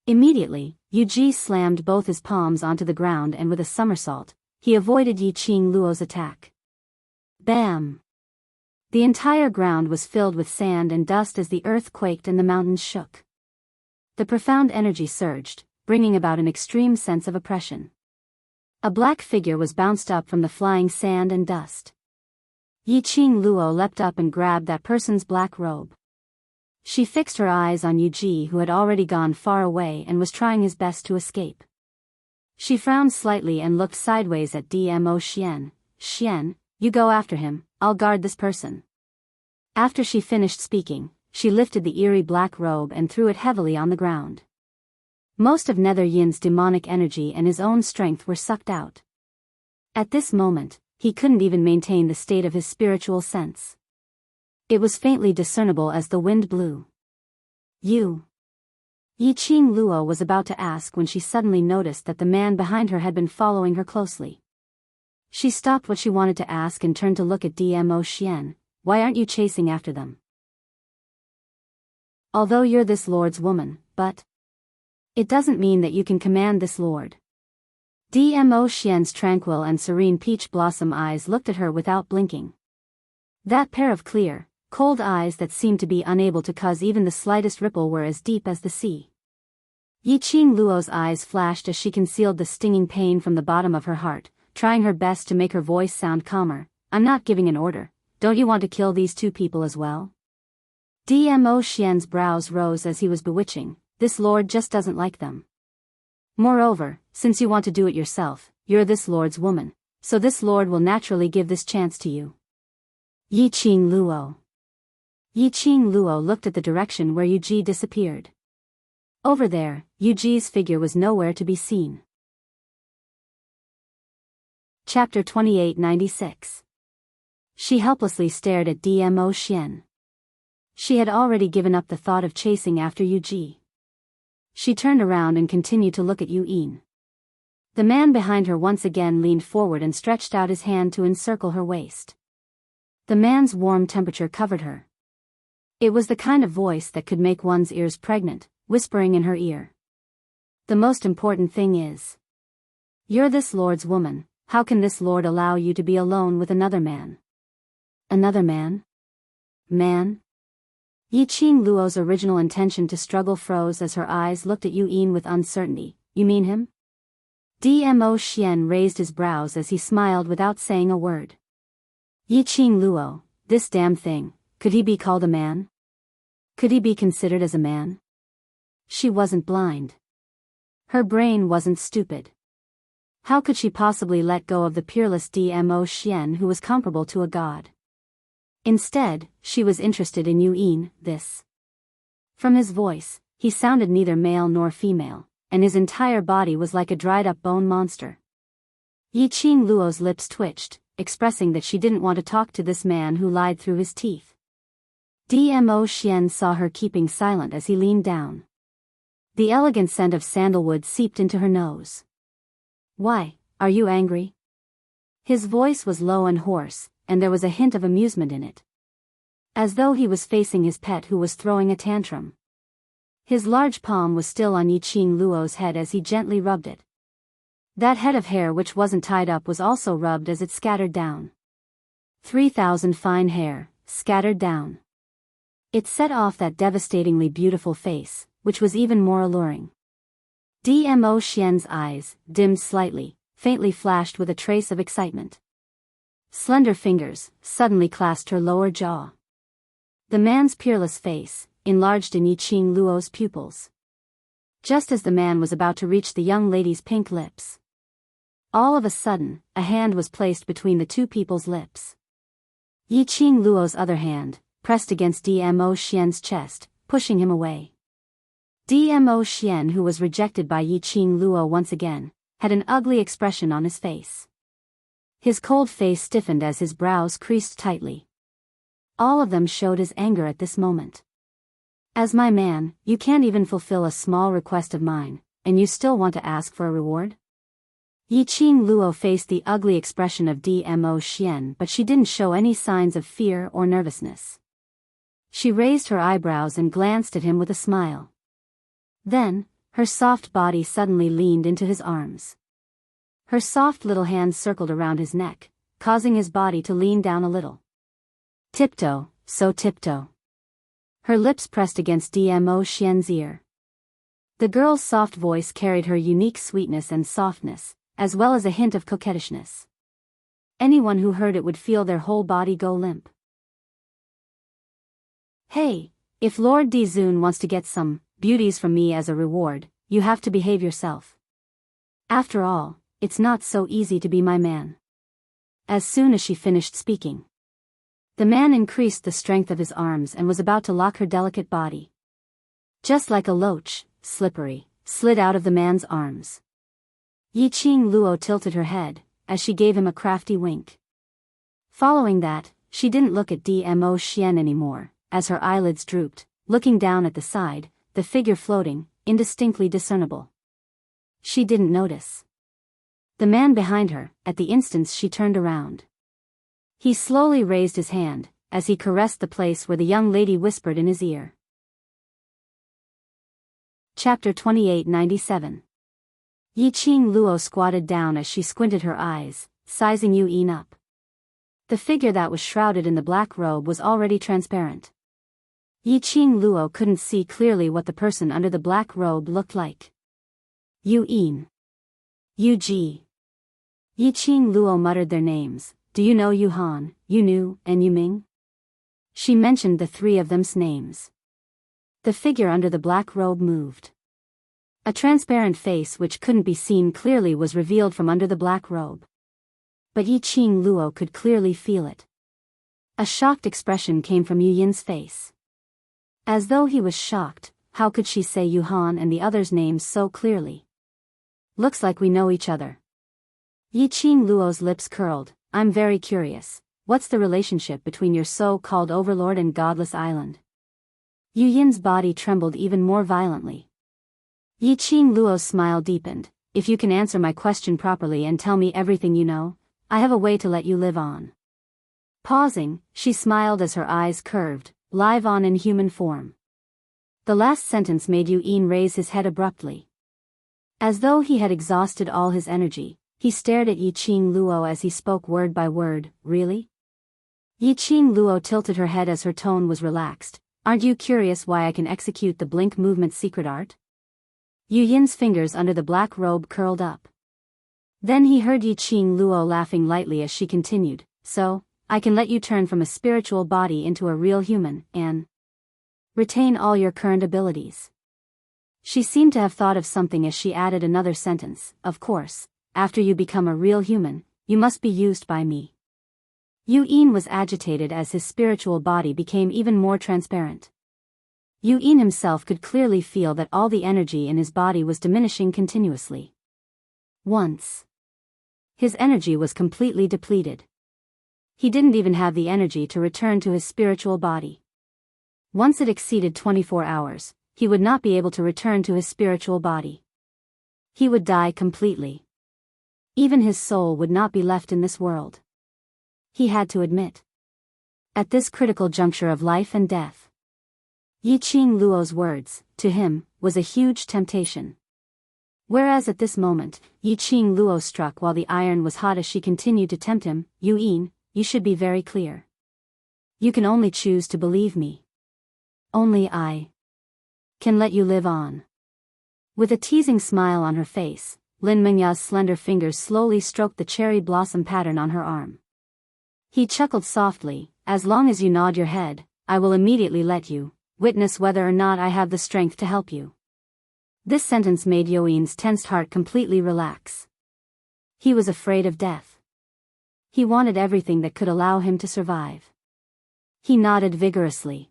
Immediately, Yuji slammed both his palms onto the ground and with a somersault, he avoided Yi Qing Luo's attack. Bam! The entire ground was filled with sand and dust as the earth quaked and the mountains shook. The profound energy surged, bringing about an extreme sense of oppression. A black figure was bounced up from the flying sand and dust. Yi Qing Luo leapt up and grabbed that person's black robe. She fixed her eyes on Yuji, who had already gone far away and was trying his best to escape. She frowned slightly and looked sideways at Dmo Xian. Xian, you go after him, I'll guard this person. After she finished speaking, she lifted the eerie black robe and threw it heavily on the ground. Most of Nether Yin's demonic energy and his own strength were sucked out. At this moment, he couldn't even maintain the state of his spiritual sense. It was faintly discernible as the wind blew. You. Yi Qing Luo was about to ask when she suddenly noticed that the man behind her had been following her closely. She stopped what she wanted to ask and turned to look at Dmo Xian. Why aren't you chasing after them? Although you're this lord's woman, but it doesn't mean that you can command this lord. Dmo Xian's tranquil and serene peach blossom eyes looked at her without blinking. That pair of clear, cold eyes that seemed to be unable to cause even the slightest ripple were as deep as the sea. Yi Qing Luo's eyes flashed as she concealed the stinging pain from the bottom of her heart, trying her best to make her voice sound calmer. I'm not giving an order. Don't you want to kill these two people as well? Dmo Xian's brows rose as he was bewitching. This lord just doesn't like them. Moreover, since you want to do it yourself, you're this lord's woman, so this lord will naturally give this chance to you. Yi Qing Luo. Yi Qing Luo looked at the direction where Yuji disappeared. Over there, Yuji's figure was nowhere to be seen. Chapter 2896. She helplessly stared at Dmo Xian. She had already given up the thought of chasing after Yuji. She turned around and continued to look at Yu Yin. The man behind her once again leaned forward and stretched out his hand to encircle her waist. The man's warm temperature covered her. It was the kind of voice that could make one's ears pregnant, whispering in her ear. The most important thing is, you're this lord's woman. How can this lord allow you to be alone with another man? Another man? Man? Yi Qing Luo's original intention to struggle froze as her eyes looked at Yu Yin with uncertainty. You mean him? Dmo Xian raised his brows as he smiled without saying a word. Yi Qing Luo, this damn thing, could he be called a man? Could he be considered as a man? She wasn't blind. Her brain wasn't stupid. How could she possibly let go of the peerless Dmo Xian who was comparable to a god? Instead, she was interested in Yu Yin, this. From his voice, he sounded neither male nor female, and his entire body was like a dried-up bone monster. Yi Qing Luo's lips twitched, expressing that she didn't want to talk to this man who lied through his teeth. Dmo Xian saw her keeping silent as he leaned down. The elegant scent of sandalwood seeped into her nose. Why, are you angry? His voice was low and hoarse, and there was a hint of amusement in it. As though he was facing his pet who was throwing a tantrum. His large palm was still on Yi Qing Luo's head as he gently rubbed it. That head of hair which wasn't tied up was also rubbed as it scattered down. 3,000 fine hair, scattered down. It set off that devastatingly beautiful face, which was even more alluring. Dmo Xian's eyes, dimmed slightly, faintly flashed with a trace of excitement. Slender fingers suddenly clasped her lower jaw. The man's peerless face enlarged in Yi Qing Luo's pupils. Just as the man was about to reach the young lady's pink lips, all of a sudden, a hand was placed between the two people's lips. Yi Qing Luo's other hand pressed against Dmo Xian's chest, pushing him away. Dmo Xian, who was rejected by Yi Qing Luo once again, had an ugly expression on his face. His cold face stiffened as his brows creased tightly. All of them showed his anger at this moment. As my man, you can't even fulfill a small request of mine, and you still want to ask for a reward? Yi Qing Luo faced the ugly expression of Dmo Xian, but she didn't show any signs of fear or nervousness. She raised her eyebrows and glanced at him with a smile. Then, her soft body suddenly leaned into his arms. Her soft little hands circled around his neck, causing his body to lean down a little. Tiptoe, so tiptoe. Her lips pressed against Dmo Xian's ear. The girl's soft voice carried her unique sweetness and softness, as well as a hint of coquettishness. Anyone who heard it would feel their whole body go limp. Hey, If Lord Dizun wants to get some beauties from me as a reward, you have to behave yourself. After all, it's not so easy to be my man. As soon as she finished speaking, the man increased the strength of his arms and was about to lock her delicate body. Just like a loach, slippery, slid out of the man's arms. Yiqing Luo tilted her head, as she gave him a crafty wink. Following that, she didn't look at Dmo Xian anymore, as her eyelids drooped, looking down at the side, the figure floating, indistinctly discernible. She didn't notice the man behind her, at the instant she turned around. He slowly raised his hand, as he caressed the place where the young lady whispered in his ear. Chapter 2897. Yiqing Luo squatted down as she squinted her eyes, sizing Yu Yin up. The figure that was shrouded in the black robe was already transparent. Yiqing Luo couldn't see clearly what the person under the black robe looked like. Yu Yin. Yu Ji. Yiqing Luo muttered their names. Do you know Yu Han, Yu Nu, and Yu Ming? She mentioned the three of them's names. The figure under the black robe moved. A transparent face which couldn't be seen clearly was revealed from under the black robe. But Yiqing Luo could clearly feel it. A shocked expression came from Yu Yin's face. As though he was shocked, how could she say Yu Han and the other's names so clearly? Looks like we know each other. Yiqing Luo's lips curled. I'm very curious. What's the relationship between your so-called overlord and Godless Island? Yu Yin's body trembled even more violently. Yiqing Luo's smile deepened. If you can answer my question properly and tell me everything you know, I have a way to let you live on. Pausing, she smiled as her eyes curved, live on in human form. The last sentence made Yu Yin raise his head abruptly. As though he had exhausted all his energy, he stared at Yiqing Luo as he spoke word by word. Really? Yiqing Luo tilted her head as her tone was relaxed. Aren't you curious why I can execute the blink movement secret art? Yu Yin's fingers under the black robe curled up. Then he heard Yiqing Luo laughing lightly as she continued. So, I can let you turn from a spiritual body into a real human, and retain all your current abilities. She seemed to have thought of something as she added another sentence. Of course, after you become a real human, you must be used by me. Yu Yin was agitated as his spiritual body became even more transparent. Yu Yin himself could clearly feel that all the energy in his body was diminishing continuously. Once, his energy was completely depleted. He didn't even have the energy to return to his spiritual body. Once it exceeded 24 hours, he would not be able to return to his spiritual body. He would die completely. Even his soul would not be left in this world. He had to admit. At this critical juncture of life and death, Yiqing Luo's words, to him, was a huge temptation. Whereas at this moment, Yiqing Luo struck while the iron was hot as she continued to tempt him. Yu Yin, you should be very clear. You can only choose to believe me. Only I can let you live on. With a teasing smile on her face, Lin Mingya's slender fingers slowly stroked the cherry blossom pattern on her arm. He chuckled softly. As long as you nod your head, I will immediately let you witness whether or not I have the strength to help you. This sentence made Yu Yin's tensed heart completely relax. He was afraid of death. He wanted everything that could allow him to survive. He nodded vigorously.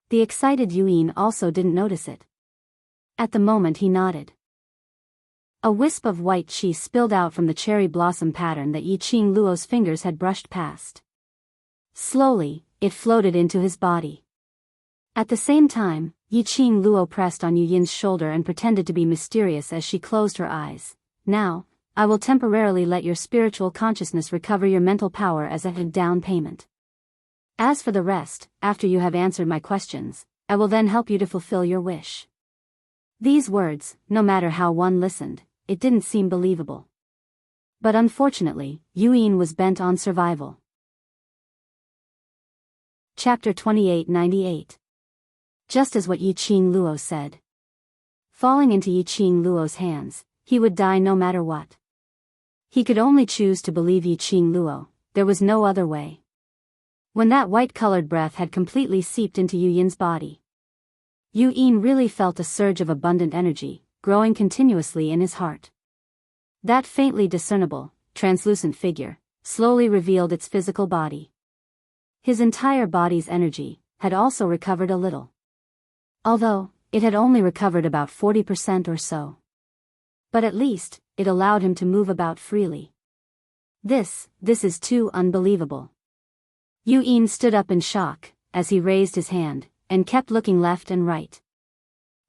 The excited Yu Yin also didn't notice it. At the moment he nodded, a wisp of white chi spilled out from the cherry blossom pattern that Yiqing Luo's fingers had brushed past. Slowly, it floated into his body. At the same time, Yiqing Luo pressed on Yu Yin's shoulder and pretended to be mysterious as she closed her eyes. Now, I will temporarily let your spiritual consciousness recover your mental power as a down payment. As for the rest, after you have answered my questions, I will then help you to fulfill your wish. These words, no matter how one listened, it didn't seem believable. But unfortunately, Yu Yin was bent on survival. Chapter 2898. Just as what Yiqing Luo said. Falling into Yiqing Luo's hands, he would die no matter what. He could only choose to believe Yiqing Luo, there was no other way. When that white-colored breath had completely seeped into Yu Yin's body, Yu Yin really felt a surge of abundant energy, growing continuously in his heart. That faintly discernible, translucent figure, slowly revealed its physical body. His entire body's energy had also recovered a little. Although, it had only recovered about 40% or so. But at least, it allowed him to move about freely. This is too unbelievable. Yu Yin stood up in shock, as he raised his hand, and kept looking left and right.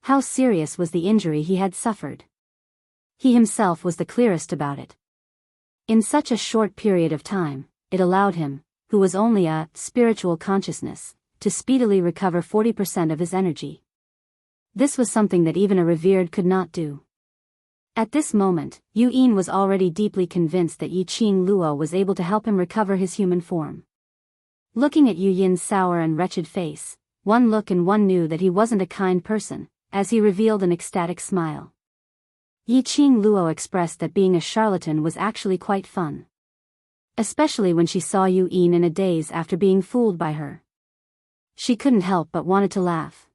How serious was the injury he had suffered? He himself was the clearest about it. In such a short period of time, it allowed him, who was only a spiritual consciousness, to speedily recover 40% of his energy. This was something that even a revered could not do. At this moment, Yu Yin was already deeply convinced that Yiqing Luo was able to help him recover his human form. Looking at Yu Yin's sour and wretched face, one look and one knew that he wasn't a kind person, as he revealed an ecstatic smile. Yiqing Luo expressed that being a charlatan was actually quite fun. Especially when she saw Yu Yin in a daze after being fooled by her. She couldn't help but wanted to laugh.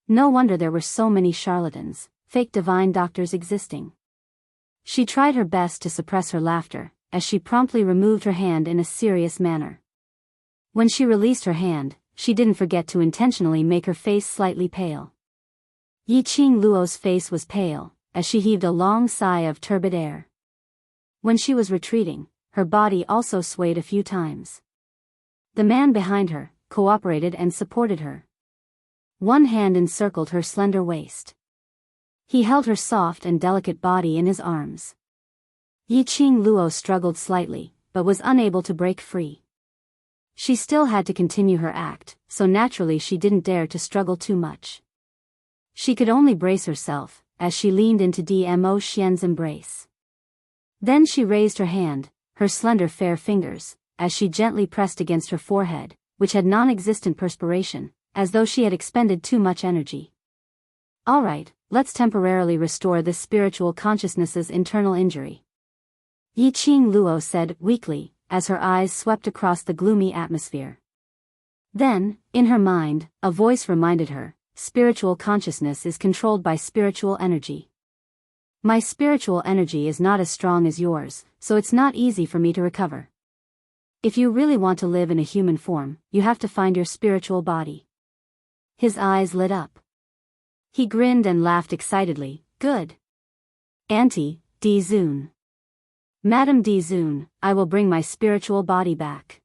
No wonder there were so many charlatans, fake divine doctors existing. She tried her best to suppress her laughter, as she promptly removed her hand in a serious manner. When she released her hand, she didn't forget to intentionally make her face slightly pale. Yiqing Luo's face was pale, as she heaved a long sigh of turbid air. When she was retreating, her body also swayed a few times. The man behind her cooperated and supported her. One hand encircled her slender waist. He held her soft and delicate body in his arms. Yiqing Luo struggled slightly, but was unable to break free. She still had to continue her act, so naturally she didn't dare to struggle too much. She could only brace herself, as she leaned into Dmo Xian's embrace. Then she raised her hand, her slender fair fingers, as she gently pressed against her forehead, which had non-existent perspiration, as though she had expended too much energy. Alright, let's temporarily restore this spiritual consciousness's internal injury. Yiqing Luo said weakly, as her eyes swept across the gloomy atmosphere. Then, in her mind, a voice reminded her, spiritual consciousness is controlled by spiritual energy. My spiritual energy is not as strong as yours, so it's not easy for me to recover. If you really want to live in a human form, you have to find your spiritual body. His eyes lit up. He grinned and laughed excitedly. Good. Auntie, Di Zun. Madam Di Zun, I will bring my spiritual body back.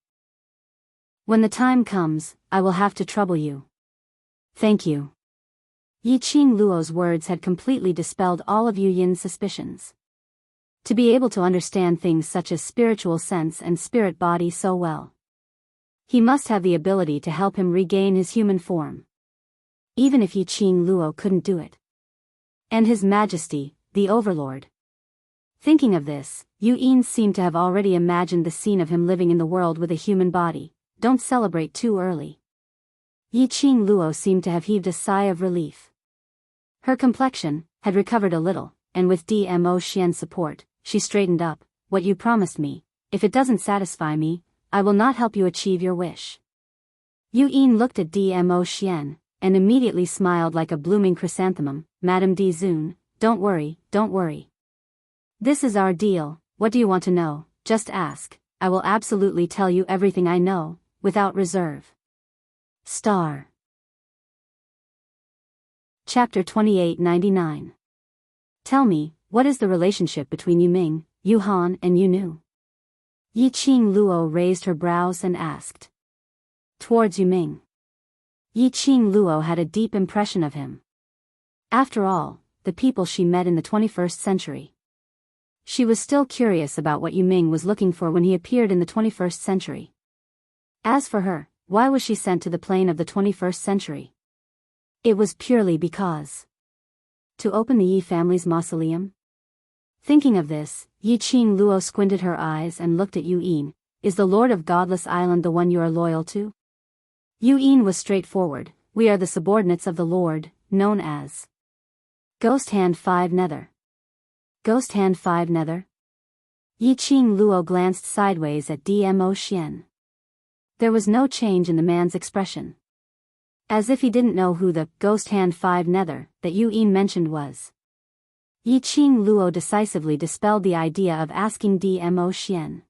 When the time comes, I will have to trouble you. Thank you. Yiqing Luo's words had completely dispelled all of Yu Yin's suspicions. To be able to understand things such as spiritual sense and spirit body so well, he must have the ability to help him regain his human form. Even if Yiqing Luo couldn't do it. And His Majesty, the Overlord. Thinking of this, Yu Yin seemed to have already imagined the scene of him living in the world with a human body. Don't celebrate too early. Yiqing Luo seemed to have heaved a sigh of relief. Her complexion had recovered a little, and with Dmo Xian's support, she straightened up. What you promised me, if it doesn't satisfy me, I will not help you achieve your wish. Yu Yin looked at Dmo Xian, and immediately smiled like a blooming chrysanthemum. Madam Di Zun, don't worry, don't worry. This is our deal. What do you want to know? Just ask. I will absolutely tell you everything I know, without reserve. Star. Chapter 2899. Tell me, what is the relationship between Yu Ming, Yu Han and Yu Nu? Yiqing Luo raised her brows and asked. Towards Yu Ming. Yiqing Luo had a deep impression of him. After all, the people she met in the 21st century. She was still curious about what Yu Ming was looking for when he appeared in the 21st century. As for her, why was she sent to the plane of the 21st century? It was purely because. To open the Yi family's mausoleum? Thinking of this, Yiqing Luo squinted her eyes and looked at Yu Yin. Is the Lord of Godless Island the one you are loyal to? Yu Yin was straightforward. We are the subordinates of the Lord, known as Ghost Hand 5 Nether. Ghost Hand 5 Nether? Yiqing Luo glanced sideways at Dmo Xian. There was no change in the man's expression. As if he didn't know who the ghost hand 5 nether that Yu-Yin mentioned was. Yi-Ching Luo decisively dispelled the idea of asking Dmo Xian.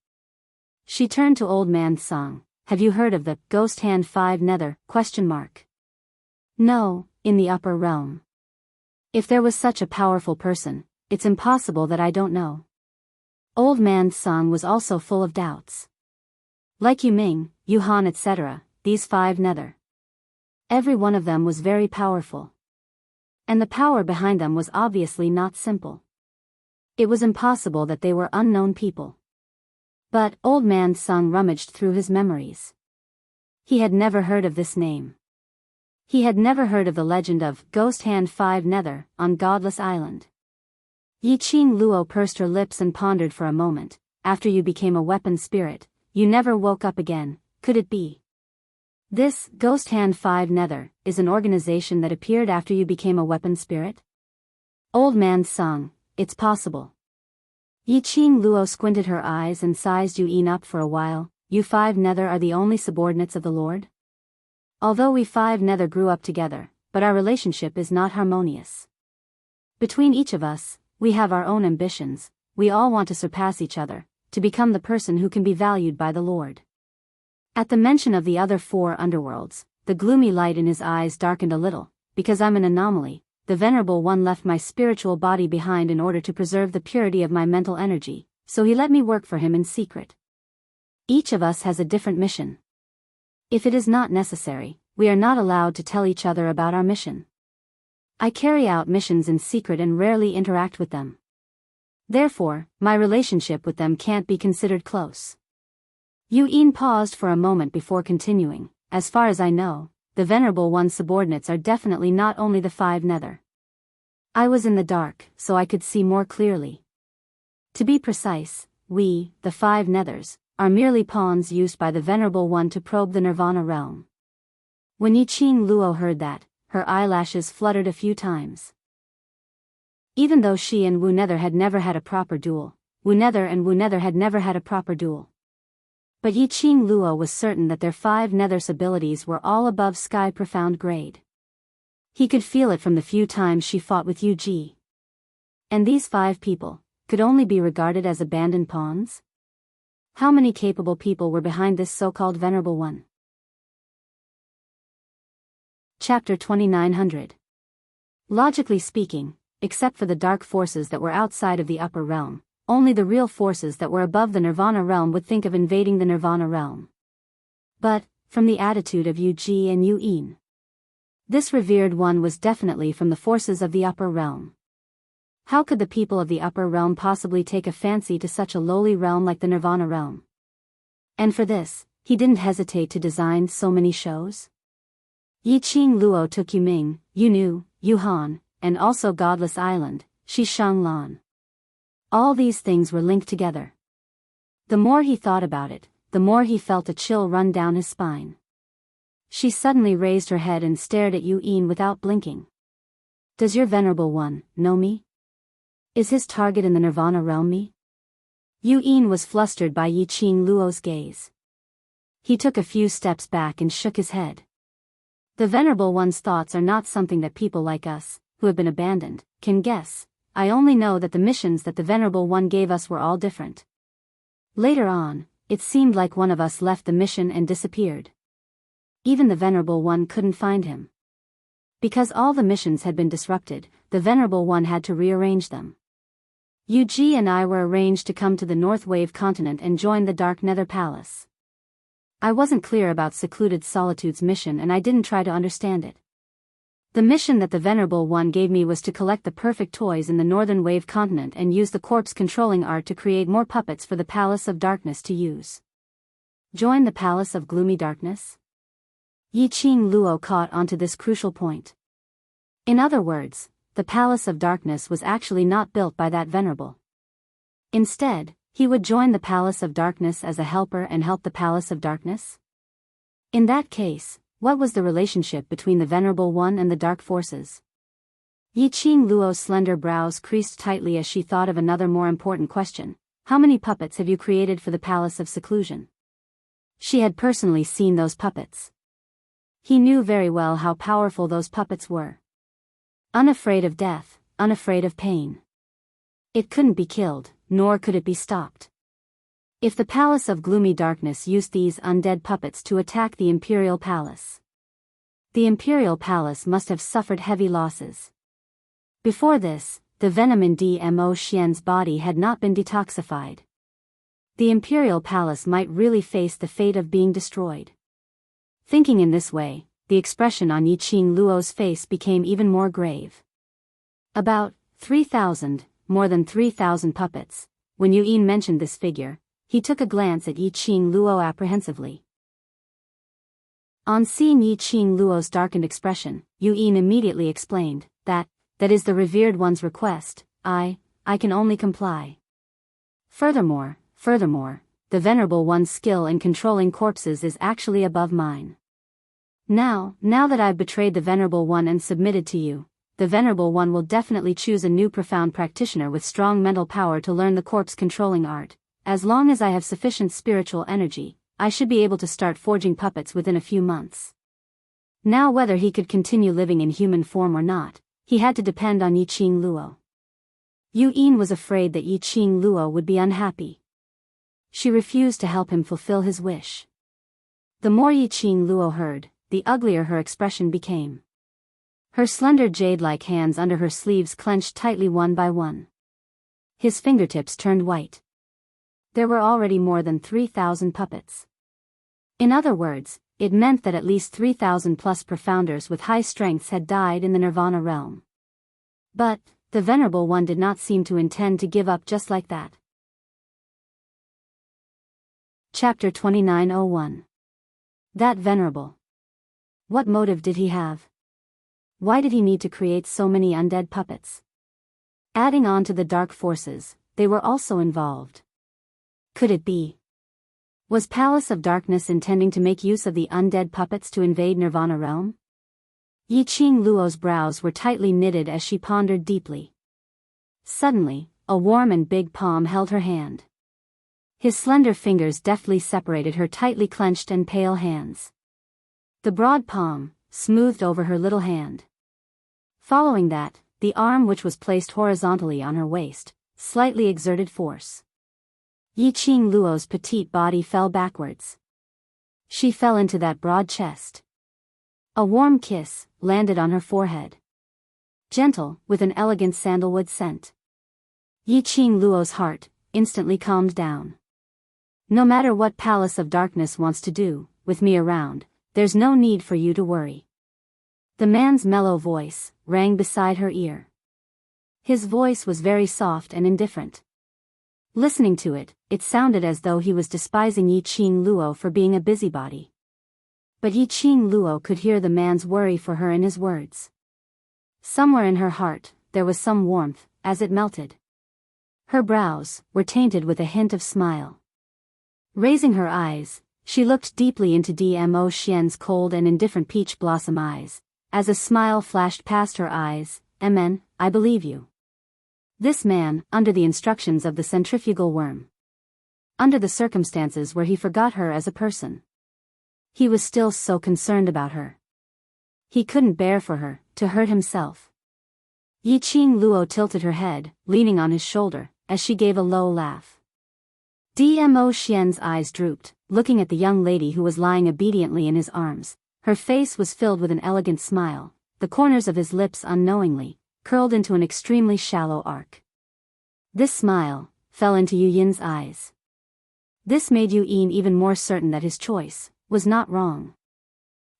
She turned to Old Man Song. Have you heard of the ghost hand 5 nether? No, in the upper realm. If there was such a powerful person, it's impossible that I don't know. Old Man Song was also full of doubts. Like Yu Ming, Yu Han etc., these 5 nether. Every one of them was very powerful. And the power behind them was obviously not simple. It was impossible that they were unknown people. But Old Man Sung rummaged through his memories. He had never heard of this name. He had never heard of the legend of Ghost Hand 5 Nether on Godless Island. Yi-Ching Luo pursed her lips and pondered for a moment. After you became a weapon spirit, you never woke up again, could it be? This Ghost Hand 5 Nether is an organization that appeared after you became a weapon spirit? Old Man Sung, it's possible. Yi-Ching Luo squinted her eyes and sized Yu-Yin up for a while. You 5 Nether are the only subordinates of the Lord? Although we 5 Nether grew up together, but our relationship is not harmonious. Between each of us, we have our own ambitions, we all want to surpass each other, to become the person who can be valued by the Lord. At the mention of the other 4 underworlds, the gloomy light in his eyes darkened a little. Because I'm an anomaly, the Venerable One left my spiritual body behind in order to preserve the purity of my mental energy, so he let me work for him in secret. Each of us has a different mission. If it is not necessary, we are not allowed to tell each other about our mission. I carry out missions in secret and rarely interact with them. Therefore, my relationship with them can't be considered close. Yu-Yin paused for a moment before continuing. As far as I know, the Venerable One's subordinates are definitely not only the 5 Nether. I was in the dark, so I could see more clearly. To be precise, we, the 5 Nethers, are merely pawns used by the Venerable One to probe the Nirvana realm. When Yi-Ching Luo heard that, her eyelashes fluttered a few times. Even though she and Wu Nether had never had a proper duel, Wu Nether and Wu Nether had never had a proper duel. But Yi-Ching Luo was certain that their 5 Nethers abilities were all above sky profound grade. He could feel it from the few times she fought with Yu Ji. And these 5 people could only be regarded as abandoned pawns? How many capable people were behind this so-called Venerable One? Chapter 2900. Logically speaking, except for the dark forces that were outside of the upper realm, only the real forces that were above the Nirvana realm would think of invading the Nirvana realm. But, from the attitude of Yu Ji and Yu-Yin, this revered one was definitely from the forces of the upper realm. How could the people of the upper realm possibly take a fancy to such a lowly realm like the Nirvana realm? And for this, he didn't hesitate to design so many shows? Yi-Ching Luo took Yu Ming, Yu Nu, Yu Han, and also Godless Island, Xishang Lan. All these things were linked together. The more he thought about it, the more he felt a chill run down his spine. She suddenly raised her head and stared at Yu-Yin without blinking. Does your Venerable One know me? Is his target in the Nirvana realm me? Yu-Yin was flustered by Yi-Ching Luo's gaze. He took a few steps back and shook his head. The Venerable One's thoughts are not something that people like us, who have been abandoned, can guess. I only know that the missions that the Venerable One gave us were all different. Later on, it seemed like one of us left the mission and disappeared. Even the Venerable One couldn't find him. Because all the missions had been disrupted, the Venerable One had to rearrange them. Yu Ji and I were arranged to come to the North Wave continent and join the Dark Nether Palace. I wasn't clear about Secluded Solitude's mission and I didn't try to understand it. The mission that the Venerable One gave me was to collect the perfect toys in the Northern Wave continent and use the corpse controlling art to create more puppets for the Palace of Darkness to use. Join the Palace of Gloomy Darkness? Yi-Ching Luo caught onto this crucial point. In other words, the Palace of Darkness was actually not built by that Venerable. Instead, he would join the Palace of Darkness as a helper and help the Palace of Darkness? In that case, what was the relationship between the Venerable One and the dark forces? Yi-Ching Luo's slender brows creased tightly as she thought of another more important question. How many puppets have you created for the Palace of Seclusion? She had personally seen those puppets. He knew very well how powerful those puppets were. Unafraid of death, unafraid of pain. It couldn't be killed, nor could it be stopped. If the Palace of Gloomy Darkness used these undead puppets to attack the Imperial Palace, the Imperial Palace must have suffered heavy losses. Before this, the venom in Dmo Xian's body had not been detoxified. The Imperial Palace might really face the fate of being destroyed. Thinking in this way, the expression on Yiqing Luo's face became even more grave. About 3,000, more than 3,000 puppets. When Yuan mentioned this figure, he took a glance at Yiqing Luo apprehensively. On seeing Yiqing Luo's darkened expression, Yuan immediately explained, that is the revered one's request. I can only comply. Furthermore, the venerable one's skill in controlling corpses is actually above mine. Now that I've betrayed the venerable one and submitted to you, the venerable one will definitely choose a new profound practitioner with strong mental power to learn the corpse controlling art. As long as I have sufficient spiritual energy, I should be able to start forging puppets within a few months. Now whether he could continue living in human form or not, he had to depend on Yiqing Luo. Yuan was afraid that Yiqing Luo would be unhappy. She refused to help him fulfill his wish. The more Yiqing Luo heard, the uglier her expression became. Her slender jade-like hands under her sleeves clenched tightly one by one. His fingertips turned white. There were already more than 3,000 puppets. In other words, it meant that at least 3,000 plus profounders with high strengths had died in the Nirvana realm. But the Venerable One did not seem to intend to give up just like that. Chapter 2901. That Venerable. What motive did he have? Why did he need to create so many undead puppets? Adding on to the dark forces, they were also involved. Could it be? Was Palace of Darkness intending to make use of the undead puppets to invade Nirvana realm? Yiqing Luo's brows were tightly knitted as she pondered deeply. Suddenly, a warm and big palm held her hand. His slender fingers deftly separated her tightly clenched and pale hands. The broad palm smoothed over her little hand. Following that, the arm which was placed horizontally on her waist slightly exerted force. Yiqing Luo's petite body fell backwards. She fell into that broad chest. A warm kiss landed on her forehead. Gentle, with an elegant sandalwood scent. Yiqing Luo's heart instantly calmed down. No matter what Palace of Darkness wants to do, with me around, there's no need for you to worry. The man's mellow voice rang beside her ear. His voice was very soft and indifferent. Listening to it, it sounded as though he was despising Yiqing Luo for being a busybody. But Yiqing Luo could hear the man's worry for her in his words. Somewhere in her heart, there was some warmth, as it melted. Her brows were tainted with a hint of smile. Raising her eyes, she looked deeply into Dmo Xian's cold and indifferent peach blossom eyes. As a smile flashed past her eyes, "Amen, I believe you." This man, under the instructions of the centrifugal worm. Under the circumstances where he forgot her as a person. He was still so concerned about her. He couldn't bear for her to hurt himself. Yiqing Luo tilted her head, leaning on his shoulder, as she gave a low laugh. Dmo Xian's eyes drooped, looking at the young lady who was lying obediently in his arms. Her face was filled with an elegant smile, the corners of his lips unknowingly curled into an extremely shallow arc. This smile fell into Yuan's eyes. This made Yuan even more certain that his choice was not wrong.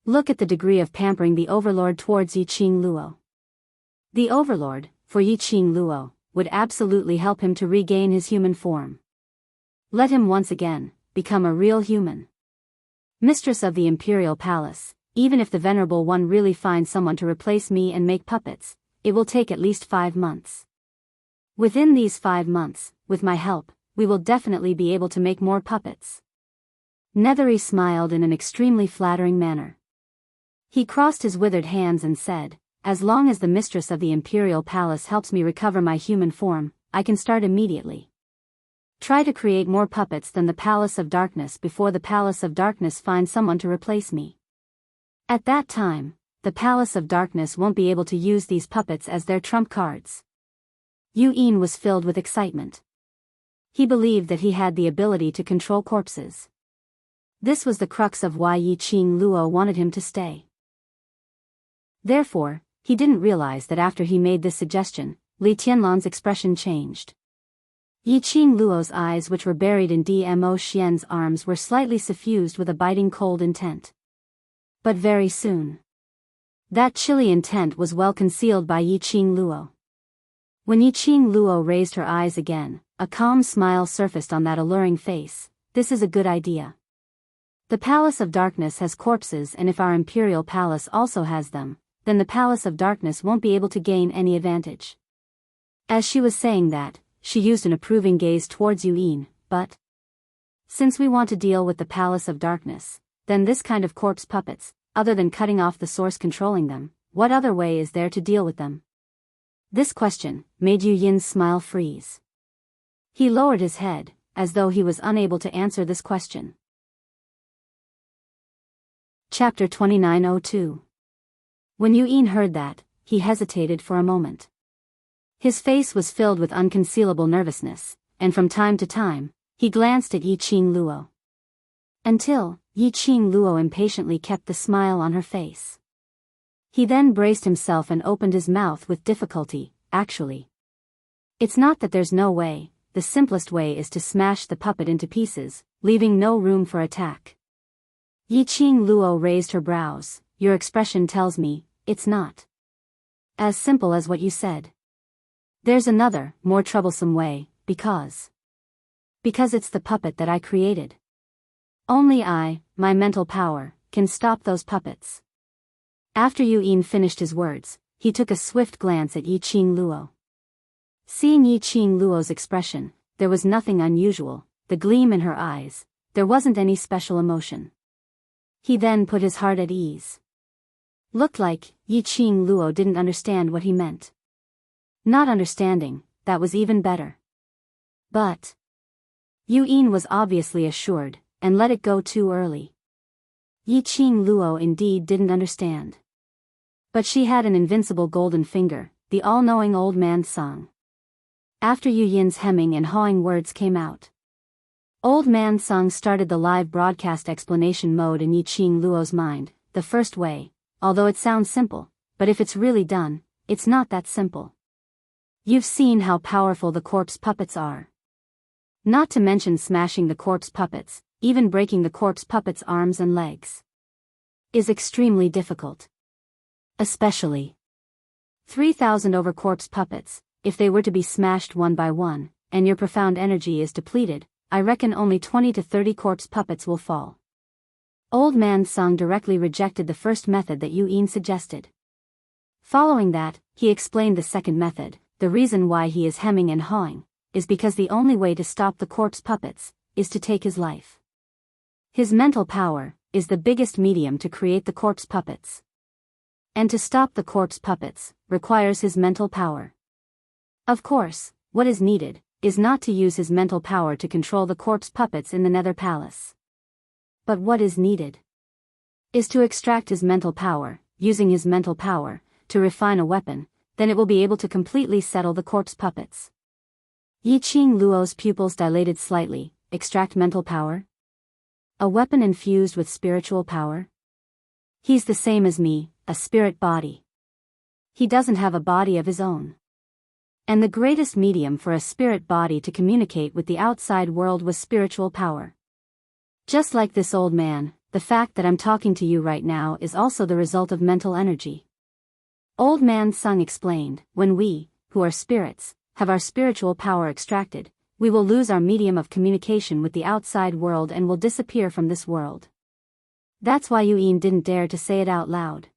Look at the degree of pampering the Overlord towards Yiqing Luo. The Overlord, for Yiqing Luo, would absolutely help him to regain his human form. Let him once again become a real human. Mistress of the Imperial Palace, even if the Venerable One really finds someone to replace me and make puppets, it will take at least 5 months. Within these 5 months, with my help, we will definitely be able to make more puppets. Nethery smiled in an extremely flattering manner. He crossed his withered hands and said, "As long as the mistress of the Imperial Palace helps me recover my human form, I can start immediately." Try to create more puppets than the Palace of Darkness before the Palace of Darkness finds someone to replace me. At that time, the Palace of Darkness won't be able to use these puppets as their trump cards. Yin was filled with excitement. He believed that he had the ability to control corpses. This was the crux of why Yiqing Luo wanted him to stay. Therefore, he didn't realize that after he made this suggestion, Li Tianlan's expression changed. Yiqing Luo's eyes, which were buried in Dmo Xian's arms, were slightly suffused with a biting cold intent. But very soon, that chilly intent was well concealed by Yiqing Luo. When Yiqing Luo raised her eyes again, a calm smile surfaced on that alluring face. This is a good idea. The Palace of Darkness has corpses, and if our Imperial Palace also has them, then the Palace of Darkness won't be able to gain any advantage. As she was saying that, she used an approving gaze towards Yin, but since we want to deal with the Palace of Darkness, then this kind of corpse puppets, other than cutting off the source controlling them, what other way is there to deal with them? This question made Yin's smile freeze. He lowered his head, as though he was unable to answer this question. Chapter 2902. When Yin heard that, he hesitated for a moment. His face was filled with unconcealable nervousness, and from time to time, he glanced at Yiqing Luo. Until, Yiqing Luo impatiently kept the smile on her face. He then braced himself and opened his mouth with difficulty. Actually, it's not that there's no way, the simplest way is to smash the puppet into pieces, leaving no room for attack. Yiqing Luo raised her brows. Your expression tells me, it's not as simple as what you said. There's another, more troublesome way, because it's the puppet that I created. Only I, my mental power, can stop those puppets. After Yin finished his words, he took a swift glance at Yiqing Luo. Seeing Yiqing Luo's expression, there was nothing unusual, the gleam in her eyes, there wasn't any special emotion. He then put his heart at ease. Looked like Yiqing Luo didn't understand what he meant. Not understanding, that was even better. But Yin was obviously assured, and let it go too early. Yiqing Luo indeed didn't understand. But she had an invincible golden finger, the all-knowing old man's song. After Yin's hemming and hawing words came out, Old Man Song started the live broadcast explanation mode in Yiqing Luo's mind, the first way, although it sounds simple, but if it's really done, it's not that simple. You've seen how powerful the corpse puppets are. Not to mention smashing the corpse puppets, even breaking the corpse puppets' arms and legs, is extremely difficult. Especially 3,000 over corpse puppets, if they were to be smashed one by one, and your profound energy is depleted, I reckon only 20 to 30 corpse puppets will fall. Old Man Sung directly rejected the first method that Yin suggested. Following that, he explained the second method. The reason why he is hemming and hawing is because the only way to stop the corpse puppets is to take his life. His mental power is the biggest medium to create the corpse puppets. And to stop the corpse puppets requires his mental power. Of course, what is needed is not to use his mental power to control the corpse puppets in the Nether Palace. But what is needed is to extract his mental power, using his mental power, to refine a weapon, then it will be able to completely settle the corpse puppets. Yiqing Luo's pupils dilated slightly. Extract mental power? A weapon infused with spiritual power? He's the same as me, a spirit body. He doesn't have a body of his own. And the greatest medium for a spirit body to communicate with the outside world was spiritual power. Just like this old man, the fact that I'm talking to you right now is also the result of mental energy. Old Man Sung explained, when we, who are spirits, have our spiritual power extracted, we will lose our medium of communication with the outside world and will disappear from this world. That's why Yin didn't dare to say it out loud.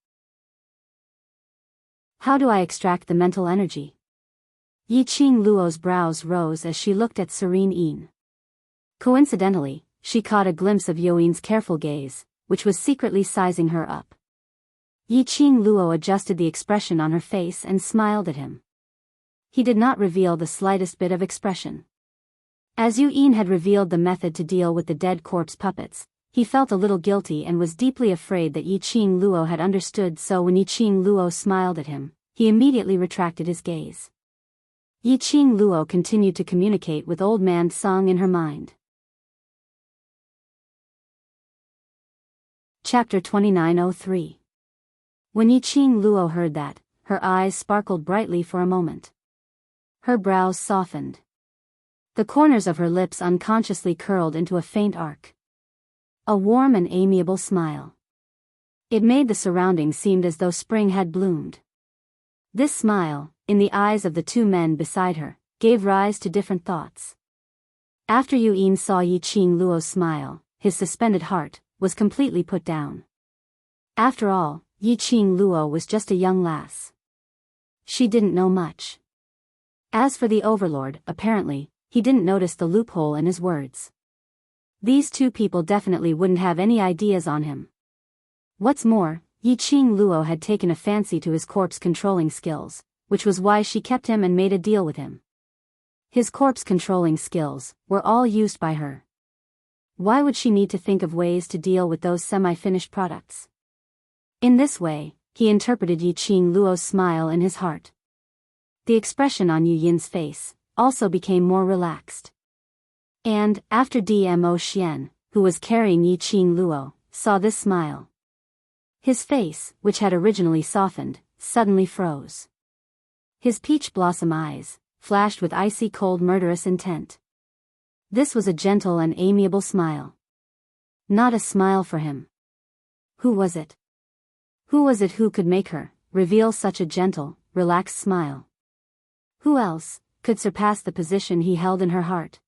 How do I extract the mental energy? Yiqing Luo's brows rose as she looked at serene Yin. Coincidentally, she caught a glimpse of Yin's careful gaze, which was secretly sizing her up. Yiqing Luo adjusted the expression on her face and smiled at him. He did not reveal the slightest bit of expression. As Yu Yin had revealed the method to deal with the dead corpse puppets, he felt a little guilty and was deeply afraid that Yiqing Luo had understood, so when Yiqing Luo smiled at him, he immediately retracted his gaze. Yiqing Luo continued to communicate with Old Man Song in her mind. Chapter 2903. When Yiqing Luo heard that, her eyes sparkled brightly for a moment. Her brows softened. The corners of her lips unconsciously curled into a faint arc. A warm and amiable smile. It made the surroundings seem as though spring had bloomed. This smile, in the eyes of the two men beside her, gave rise to different thoughts. After Yu Yin saw Yiqing Luo's smile, his suspended heart was completely put down. After all, Yiqing Luo was just a young lass. She didn't know much. As for the overlord, apparently, he didn't notice the loophole in his words. These two people definitely wouldn't have any ideas on him. What's more, Yiqing Luo had taken a fancy to his corpse controlling skills, which was why she kept him and made a deal with him. His corpse controlling skills were all used by her. Why would she need to think of ways to deal with those semi-finished products? In this way, he interpreted Yiqing Luo's smile in his heart. The expression on Yu Yin's face also became more relaxed. And, after Dmo Xian, who was carrying Yiqing Luo, saw this smile, his face, which had originally softened, suddenly froze. His peach blossom eyes flashed with icy cold murderous intent. This was a gentle and amiable smile. Not a smile for him. Who was it? Who was it who could make her reveal such a gentle, relaxed smile? Who else could surpass the position he held in her heart?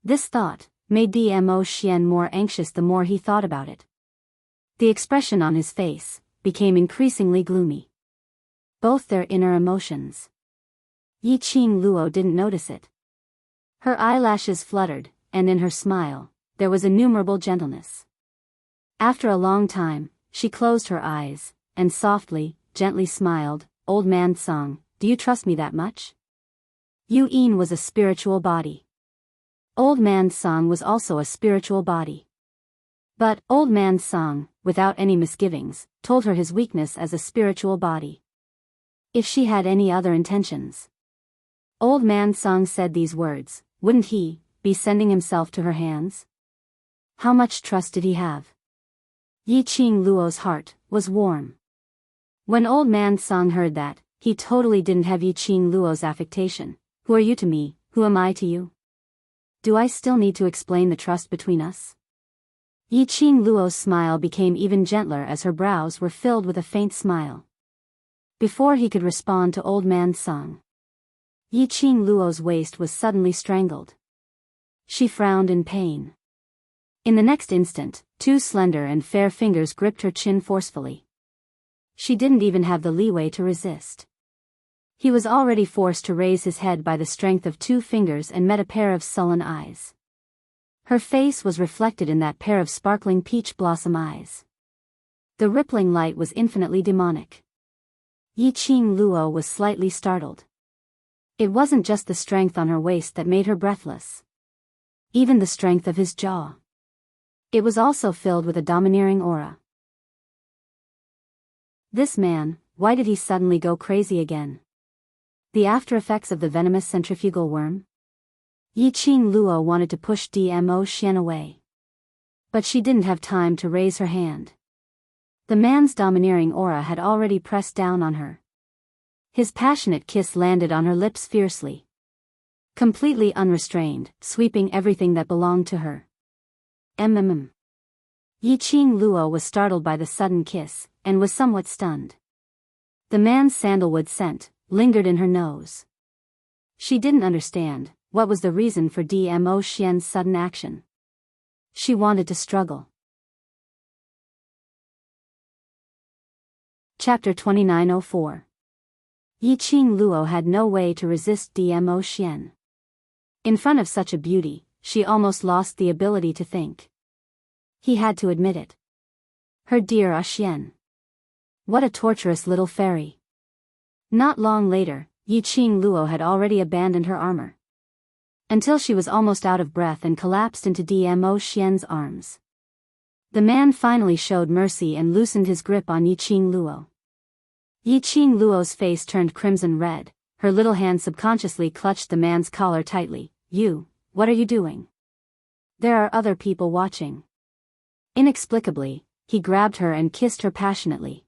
This thought made Dmo Xian more anxious the more he thought about it. The expression on his face became increasingly gloomy. Both their inner emotions. Yiqing Luo didn't notice it. Her eyelashes fluttered, and in her smile, there was innumerable gentleness. After a long time, she closed her eyes, and softly, gently smiled. Old Man Song, do you trust me that much? Yu Yin was a spiritual body. Old Man Song was also a spiritual body. But, Old Man Song, without any misgivings, told her his weakness as a spiritual body. If she had any other intentions. Old Man Song said these words, wouldn't he be sending himself to her hands? How much trust did he have? Yiqing Luo's heart was warm. When Old Man Song heard that, he totally didn't have Yiqing Luo's affectation. Who are you to me, who am I to you? Do I still need to explain the trust between us? Yiqing Luo's smile became even gentler as her brows were filled with a faint smile. Before he could respond to Old Man Song, Yiqing Luo's waist was suddenly strangled. She frowned in pain. In the next instant, two slender and fair fingers gripped her chin forcefully. She didn't even have the leeway to resist. He was already forced to raise his head by the strength of two fingers and met a pair of sullen eyes. Her face was reflected in that pair of sparkling peach blossom eyes. The rippling light was infinitely demonic. Yiqing Luo was slightly startled. It wasn't just the strength on her waist that made her breathless. Even the strength of his jaw. It was also filled with a domineering aura. This man, why did he suddenly go crazy again? The after effects of the venomous centrifugal worm? Yiqing Luo wanted to push Dmo Xian away. But she didn't have time to raise her hand. The man's domineering aura had already pressed down on her. His passionate kiss landed on her lips fiercely. Completely unrestrained, sweeping everything that belonged to her. Yiqing Luo was startled by the sudden kiss, and was somewhat stunned. The man's sandalwood scent lingered in her nose. She didn't understand what was the reason for Dmo Xian's sudden action. She wanted to struggle. Chapter 2904. Yiqing Luo had no way to resist Dmo Xian. In front of such a beauty, she almost lost the ability to think. He had to admit it. Her dear Xian. What a torturous little fairy. Not long later, Yiqing Luo had already abandoned her armor. until she was almost out of breath and collapsed into Dmo Xian's arms. The man finally showed mercy and loosened his grip on Yiqing Luo. Yiqing Luo's face turned crimson red, her little hand subconsciously clutched the man's collar tightly. "You, what are you doing? There are other people watching." Inexplicably, he grabbed her and kissed her passionately.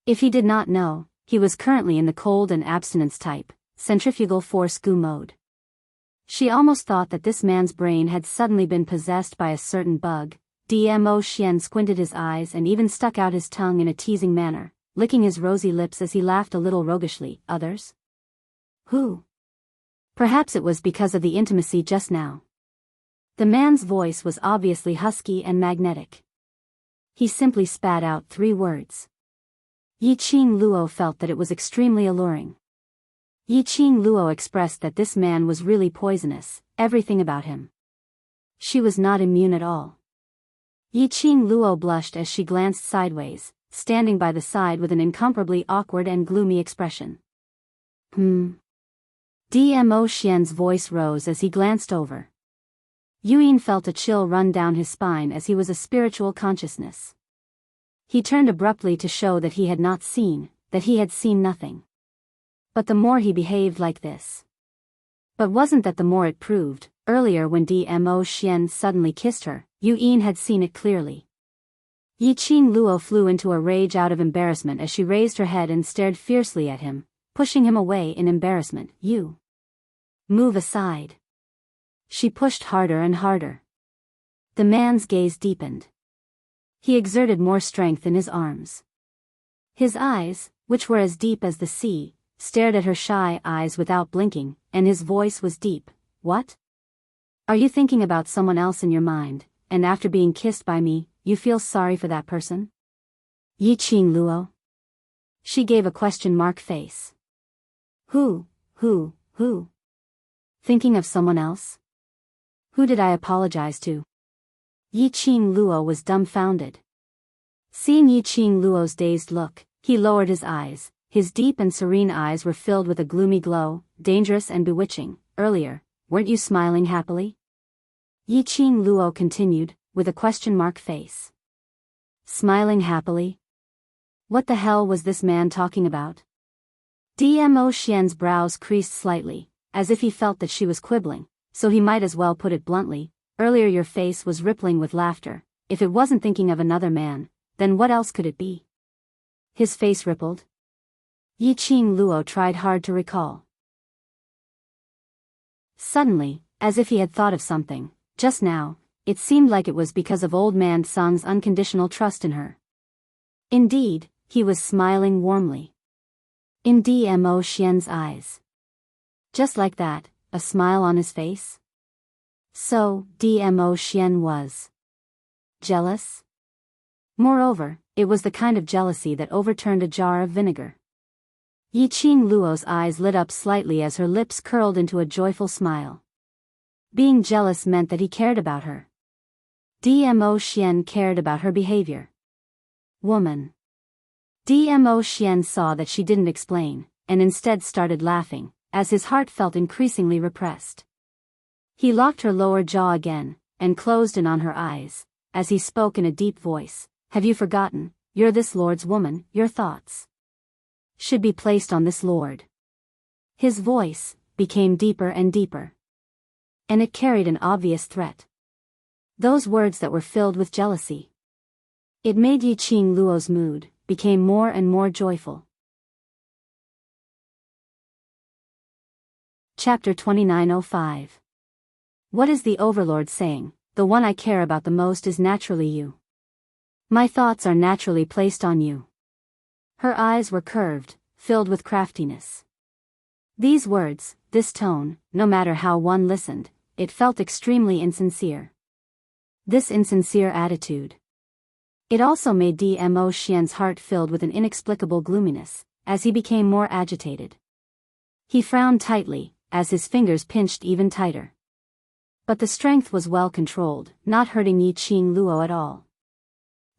If he did not know, he was currently in the cold and abstinence type, centrifugal force goo mode. She almost thought that this man's brain had suddenly been possessed by a certain bug. Dmo Xian squinted his eyes and even stuck out his tongue in a teasing manner, licking his rosy lips as he laughed a little roguishly. "Others? Who?" Perhaps it was because of the intimacy just now. The man's voice was obviously husky and magnetic. He simply spat out 3 words. Yiqing Luo felt that it was extremely alluring. Yiqing Luo expressed that this man was really poisonous, everything about him. She was not immune at all. Yiqing Luo blushed as she glanced sideways, standing by the side with an incomparably awkward and gloomy expression. Dmo Xian's voice rose as he glanced over. Yuyin felt a chill run down his spine as he was a spiritual consciousness. He turned abruptly to show that he had seen nothing. But the more he behaved like this. But wasn't that the more it proved? Earlier when Dmo Xian suddenly kissed her, Yuyin had seen it clearly. Yiqing Luo flew into a rage out of embarrassment as she raised her head and stared fiercely at him, pushing him away in embarrassment. "You. Move aside." She pushed harder and harder. The man's gaze deepened. He exerted more strength in his arms. His eyes, which were as deep as the sea, stared at her shy eyes without blinking, and his voice was deep. "What? Are you thinking about someone else in your mind, and after being kissed by me, you feel sorry for that person?" Yiqing Luo. She gave a question mark face. Who? Thinking of someone else? Who did I apologize to? Yiqing Luo was dumbfounded. Seeing Yiqing Luo's dazed look, he lowered his eyes. His deep and serene eyes were filled with a gloomy glow, dangerous and bewitching. "Earlier, weren't you smiling happily?" Yiqing Luo continued, with a question mark face. Smiling happily? What the hell was this man talking about? Dmo Xian's brows creased slightly, as if he felt that she was quibbling, so he might as well put it bluntly. "Earlier your face was rippling with laughter. If it wasn't thinking of another man, then what else could it be?" His face rippled. Yiqing Luo tried hard to recall. Suddenly, as if he had thought of something, just now, it seemed like it was because of old man Sang's unconditional trust in her. Indeed, he was smiling warmly. In Dmo Xian's eyes. Just like that, a smile on his face? So, Dmo Xian was jealous? Moreover, it was the kind of jealousy that overturned a jar of vinegar. Yiqing Luo's eyes lit up slightly as her lips curled into a joyful smile. Being jealous meant that he cared about her. Dmo Xian cared about her behavior. Woman. Dmo Xian saw that she didn't explain, and instead started laughing, as his heart felt increasingly repressed. He locked her lower jaw again, and closed in on her eyes, as he spoke in a deep voice. "Have you forgotten, you're this lord's woman, your thoughts should be placed on this lord." His voice became deeper and deeper. And it carried an obvious threat. Those words that were filled with jealousy. It made Yiqing Luo's mood became more and more joyful. Chapter 2905. What is the Overlord saying? The one I care about the most is naturally you. My thoughts are naturally placed on you. Her eyes were curved, filled with craftiness. These words, this tone, no matter how one listened, it felt extremely insincere. This insincere attitude. It also made Dmo Xian's heart filled with an inexplicable gloominess, as he became more agitated. He frowned tightly, as his fingers pinched even tighter. But the strength was well controlled, not hurting Yiqing Luo at all.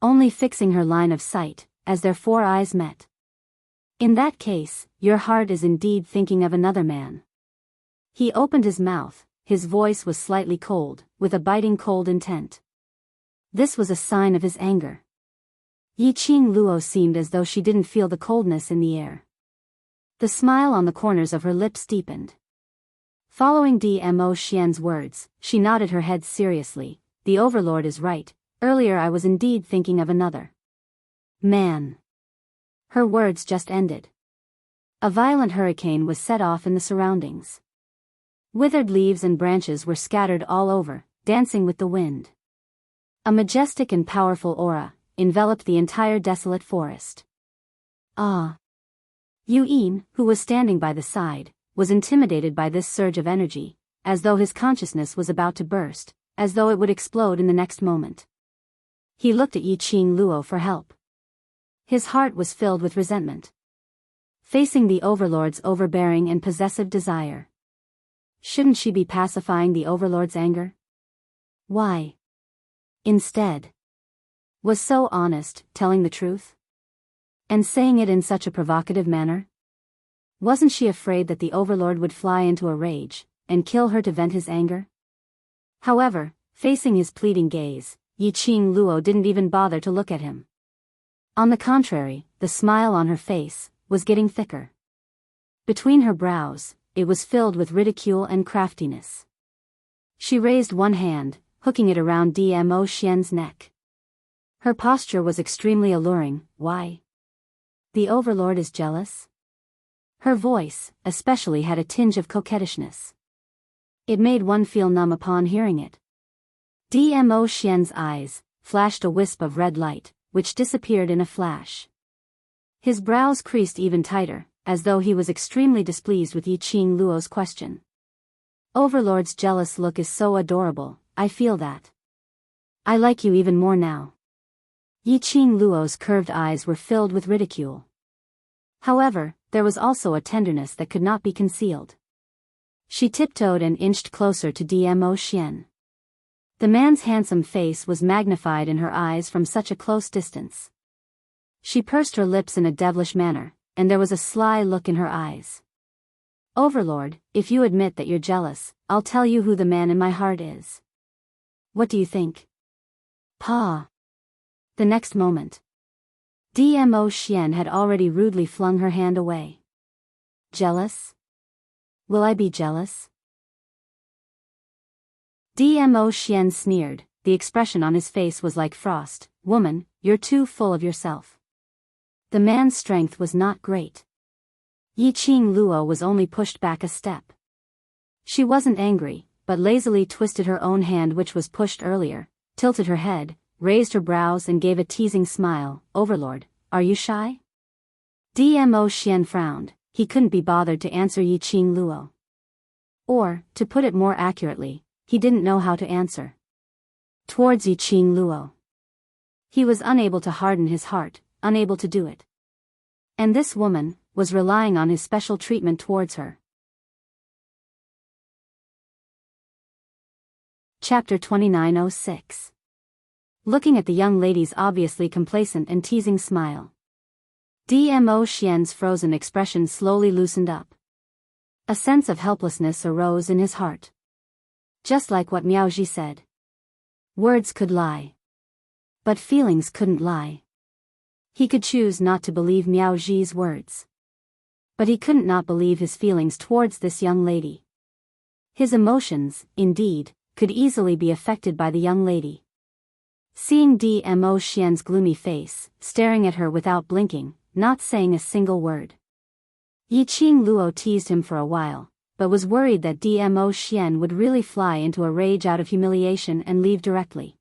Only fixing her line of sight, as their 4 eyes met. In that case, your heart is indeed thinking of another man. He opened his mouth, his voice was slightly cold, with a biting cold intent. This was a sign of his anger. Yi Qing Luo seemed as though she didn't feel the coldness in the air. The smile on the corners of her lips deepened. Following Dmo Xian's words, she nodded her head seriously. The Overlord is right, earlier I was indeed thinking of another man. Her words just ended. A violent hurricane was set off in the surroundings. Withered leaves and branches were scattered all over, dancing with the wind. A majestic and powerful aura enveloped the entire desolate forest. Ah! Yu Yin, who was standing by the side, was intimidated by this surge of energy, as though his consciousness was about to burst, as though it would explode in the next moment. He looked at Yi Qing Luo for help. His heart was filled with resentment. Facing the Overlord's overbearing and possessive desire. Shouldn't she be pacifying the Overlord's anger? Why? Instead. Was so honest, telling the truth? And saying it in such a provocative manner? Wasn't she afraid that the Overlord would fly into a rage, and kill her to vent his anger? However, facing his pleading gaze, Yi Qing Luo didn't even bother to look at him. On the contrary, the smile on her face was getting thicker. Between her brows, it was filled with ridicule and craftiness. She raised one hand, hooking it around Dmo Xian's neck. Her posture was extremely alluring. Why? The Overlord is jealous? Her voice, especially, had a tinge of coquettishness. It made one feel numb upon hearing it. Dmo Xian's eyes flashed a wisp of red light, which disappeared in a flash. His brows creased even tighter, as though he was extremely displeased with Yi Qing Luo's question. Overlord's jealous look is so adorable, I feel that. I like you even more now. Yi Qing Luo's curved eyes were filled with ridicule. However, there was also a tenderness that could not be concealed. She tiptoed and inched closer to Dmo Xian. The man's handsome face was magnified in her eyes from such a close distance. She pursed her lips in a devilish manner, and there was a sly look in her eyes. Overlord, if you admit that you're jealous, I'll tell you who the man in my heart is. What do you think? Pa. The next moment, Dmo Xian had already rudely flung her hand away. Jealous? Will I be jealous? Dmo Xian sneered, the expression on his face was like frost. Woman, you're too full of yourself. The man's strength was not great. Yi Qing Luo was only pushed back a step. She wasn't angry, but lazily twisted her own hand which was pushed earlier, tilted her head, raised her brows and gave a teasing smile. Overlord, are you shy? Dmo Xian frowned. He couldn't be bothered to answer Yi Qing Luo. Or, to put it more accurately, he didn't know how to answer. Towards Yi Qing Luo. He was unable to harden his heart, unable to do it. And this woman was relying on his special treatment towards her. Chapter 2906. Looking at the young lady's obviously complacent and teasing smile, Dmo Xian's frozen expression slowly loosened up. A sense of helplessness arose in his heart. Just like what Miao Ji said. Words could lie. But feelings couldn't lie. He could choose not to believe Miao Ji's words. But he couldn't not believe his feelings towards this young lady. His emotions, indeed, could easily be affected by the young lady. Seeing Dmo Xian's gloomy face, staring at her without blinking, not saying a single word. Yi Qing Luo teased him for a while, but was worried that Dmo Xian would really fly into a rage out of humiliation and leave directly.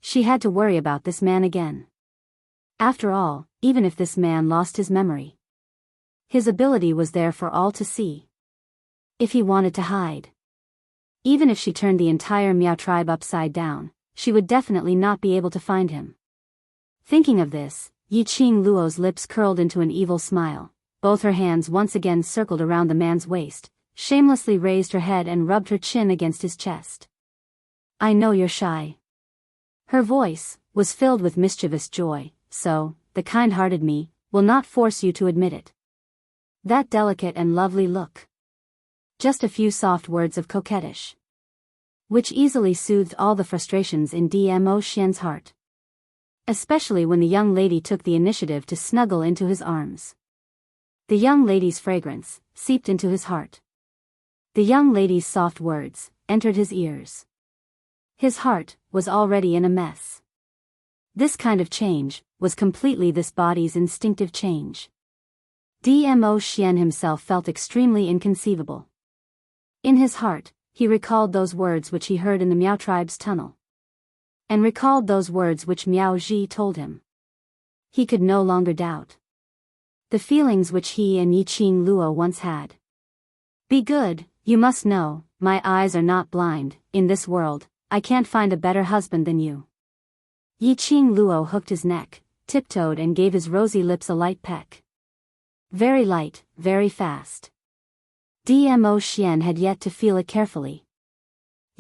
She had to worry about this man again. After all, even if this man lost his memory, his ability was there for all to see. If he wanted to hide, even if she turned the entire Miao tribe upside down, she would definitely not be able to find him. Thinking of this, Yi Qing Luo's lips curled into an evil smile. Both her hands once again circled around the man's waist, shamelessly raised her head and rubbed her chin against his chest. I know you're shy. Her voice was filled with mischievous joy, so, the kind-hearted me will not force you to admit it. That delicate and lovely look. Just a few soft words of coquettish, which easily soothed all the frustrations in Dmo Xian's heart. Especially when the young lady took the initiative to snuggle into his arms. The young lady's fragrance seeped into his heart. The young lady's soft words entered his ears. His heart was already in a mess. This kind of change was completely this body's instinctive change. Dmo Xian himself felt extremely inconceivable. In his heart, he recalled those words which he heard in the Miao tribe's tunnel. And recalled those words which Miao Ji told him. He could no longer doubt the feelings which he and Yiqing Luo once had. Be good, you must know, my eyes are not blind, in this world, I can't find a better husband than you. Yiqing Luo hooked his neck, tiptoed and gave his rosy lips a light peck. Very light, very fast. Dmo Xian had yet to feel it carefully.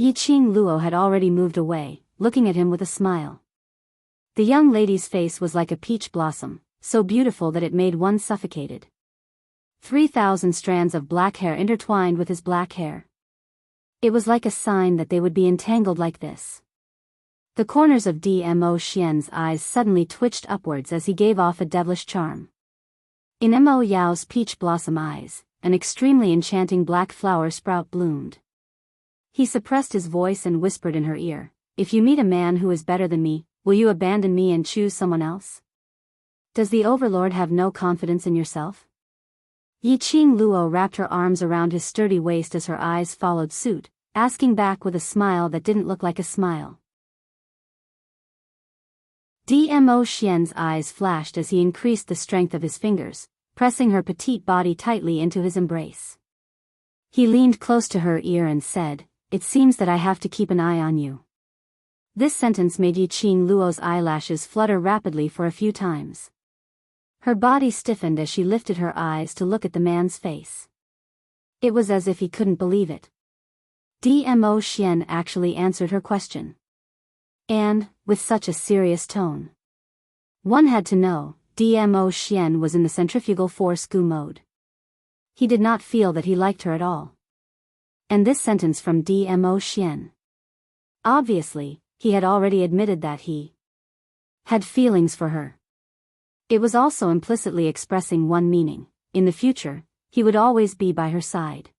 Yiqing Luo had already moved away, looking at him with a smile. The young lady's face was like a peach blossom, so beautiful that it made one suffocated. 3,000 strands of black hair intertwined with his black hair. It was like a sign that they would be entangled like this. The corners of Dmo Xian's eyes suddenly twitched upwards as he gave off a devilish charm. In Mo Yao's peach blossom eyes, an extremely enchanting black flower sprout bloomed. He suppressed his voice and whispered in her ear, "If you meet a man who is better than me, will you abandon me and choose someone else? Does the overlord have no confidence in yourself?" Yiqing Luo wrapped her arms around his sturdy waist as her eyes followed suit, asking back with a smile that didn't look like a smile. Dmo Xian's eyes flashed as he increased the strength of his fingers, pressing her petite body tightly into his embrace. He leaned close to her ear and said, "It seems that I have to keep an eye on you." This sentence made Yiqing Luo's eyelashes flutter rapidly for a few times. Her body stiffened as she lifted her eyes to look at the man's face. It was as if he couldn't believe it. Dmo Xian actually answered her question. And, with such a serious tone. One had to know, Dmo Xian was in the centrifugal force Gu mode. He did not feel that he liked her at all. And this sentence from Dmo Xian. Obviously, he had already admitted that he had feelings for her. It was also implicitly expressing one meaning: in the future, he would always be by her side.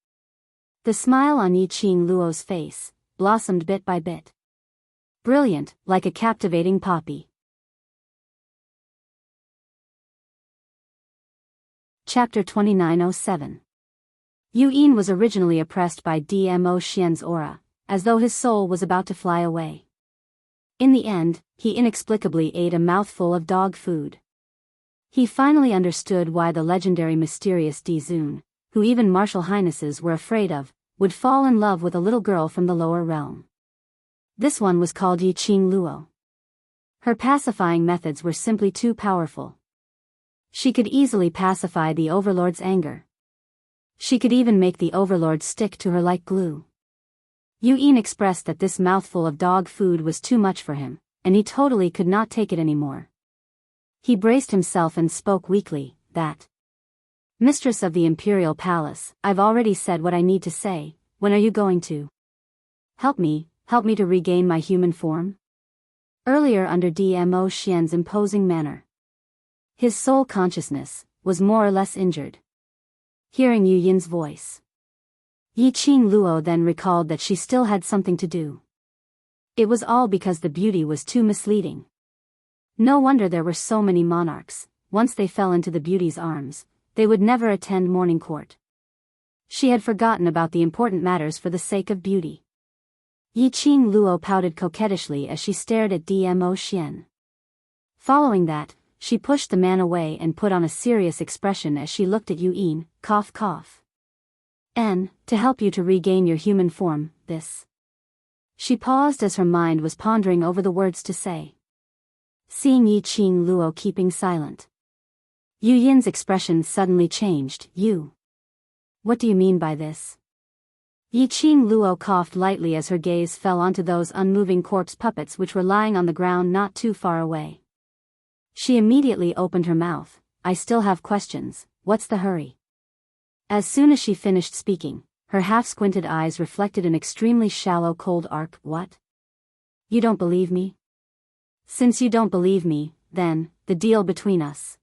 The smile on Yiqing Luo's face blossomed bit by bit. Brilliant, like a captivating poppy. Chapter 2907. Yu Yin was originally oppressed by Dmo Xian's aura, as though his soul was about to fly away. In the end, he inexplicably ate a mouthful of dog food. He finally understood why the legendary mysterious Di Zun, who even martial highnesses were afraid of, would fall in love with a little girl from the lower realm. This one was called Yiqing Luo. Her pacifying methods were simply too powerful. She could easily pacify the overlord's anger. She could even make the overlord stick to her like glue. Yu Yin expressed that this mouthful of dog food was too much for him, and he totally could not take it anymore. He braced himself and spoke weakly, "That mistress of the imperial palace, I've already said what I need to say. When are you going to help me to regain my human form?" Earlier, under Dmo Xian's imposing manner, his soul consciousness was more or less injured. Hearing Yu Yin's voice, Yiqing Luo then recalled that she still had something to do. It was all because the beauty was too misleading. No wonder there were so many monarchs. Once they fell into the beauty's arms, they would never attend morning court. She had forgotten about the important matters for the sake of beauty. Yiqing Luo pouted coquettishly as she stared at Dmo Xian. Following that, she pushed the man away and put on a serious expression as she looked at Yu Yin, cough cough. "And, to help you to regain your human form, this." She paused as her mind was pondering over the words to say. Seeing Yiqing Luo keeping silent, Yu Yin's expression suddenly changed. "You? What do you mean by this?" Yiqing Luo coughed lightly as her gaze fell onto those unmoving corpse puppets which were lying on the ground not too far away. She immediately opened her mouth. "I still have questions, what's the hurry?" As soon as she finished speaking, her half-squinted eyes reflected an extremely shallow cold arc. What? You don't believe me? Since you don't believe me, then, the deal between us.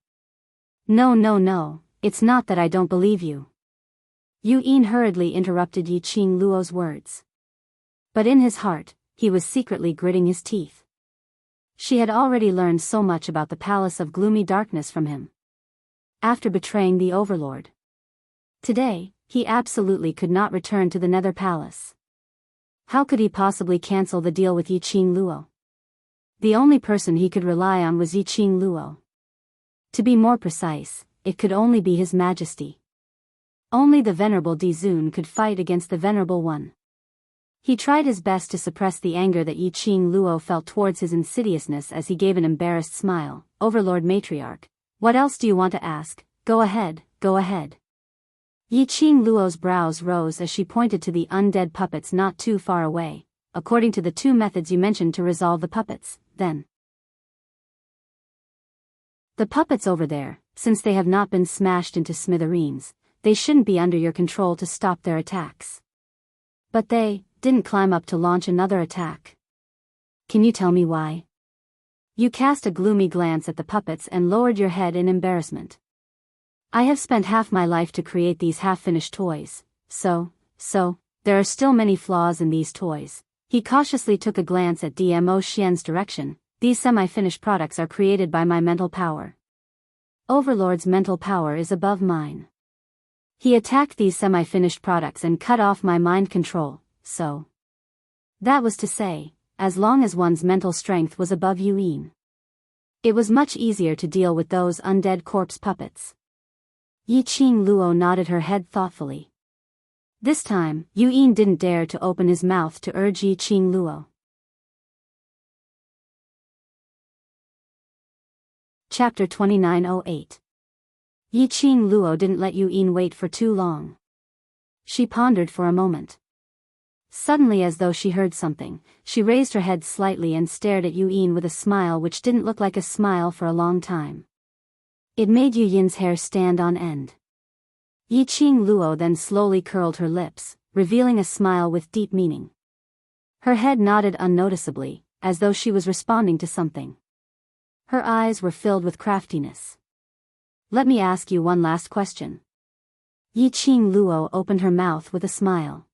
No, it's not that I don't believe you. Yu Yin hurriedly interrupted Yi Qing Luo's words. But in his heart, he was secretly gritting his teeth. She had already learned so much about the palace of gloomy darkness from him. After betraying the overlord. Today, he absolutely could not return to the Nether Palace. How could he possibly cancel the deal with Yi Qing Luo? The only person he could rely on was Yi Qing Luo. To be more precise, it could only be His Majesty. Only the Venerable Dizun could fight against the Venerable One. He tried his best to suppress the anger that Yi Qing Luo felt towards his insidiousness as he gave an embarrassed smile. Overlord Matriarch, what else do you want to ask? Go ahead, go ahead. Yi Qing Luo's brows rose as she pointed to the undead puppets not too far away. According to the two methods you mentioned to resolve the puppets, then. The puppets over there, since they have not been smashed into smithereens, they shouldn't be under your control to stop their attacks. But they didn't climb up to launch another attack. Can you tell me why? You cast a gloomy glance at the puppets and lowered your head in embarrassment. I have spent half my life to create these half-finished toys, so, there are still many flaws in these toys. He cautiously took a glance at DMO Xian's direction. These semi-finished products are created by my mental power. Overlord's mental power is above mine. He attacked these semi-finished products and cut off my mind control, so. That was to say, as long as one's mental strength was above Yu Yin. It was much easier to deal with those undead corpse puppets. Yi Qing Luo nodded her head thoughtfully. This time, Yu Yin didn't dare to open his mouth to urge Yi Qing Luo. Chapter 2908. Yi Qing Luo didn't let Yu Yin wait for too long. She pondered for a moment. Suddenly, as though she heard something, she raised her head slightly and stared at Yu Yin with a smile which didn't look like a smile for a long time. It made Yu Yin's hair stand on end. Yi Qing Luo then slowly curled her lips, revealing a smile with deep meaning. Her head nodded unnoticeably, as though she was responding to something. Her eyes were filled with craftiness. Let me ask you one last question. Yi Qing Luo opened her mouth with a smile.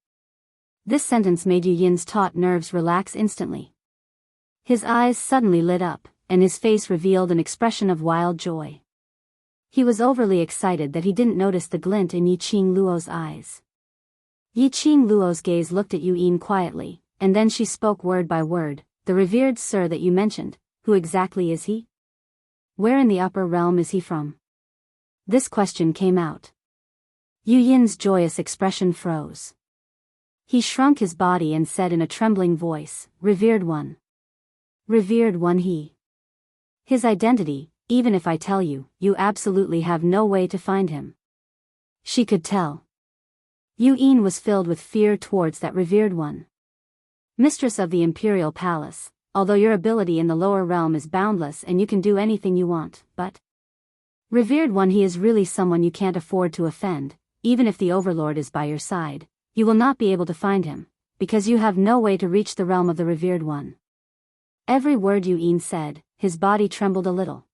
This sentence made Yu Yin's taut nerves relax instantly. His eyes suddenly lit up, and his face revealed an expression of wild joy. He was overly excited that he didn't notice the glint in Yi Qing Luo's eyes. Yi Qing Luo's gaze looked at Yu Yin quietly, and then she spoke word by word. The revered sir that you mentioned, who exactly is he? Where in the upper realm is he from? This question came out. Yu Yin's joyous expression froze. He shrunk his body and said in a trembling voice, Revered one. Revered one he. His identity, even if I tell you, you absolutely have no way to find him. She could tell. Yu Yin was filled with fear towards that revered one. Mistress of the Imperial Palace, although your ability in the lower realm is boundless and you can do anything you want, but revered one, he is really someone you can't afford to offend. Even if the Overlord is by your side, you will not be able to find him, because you have no way to reach the realm of the revered one. Every word Yu Yin said, his body trembled a little.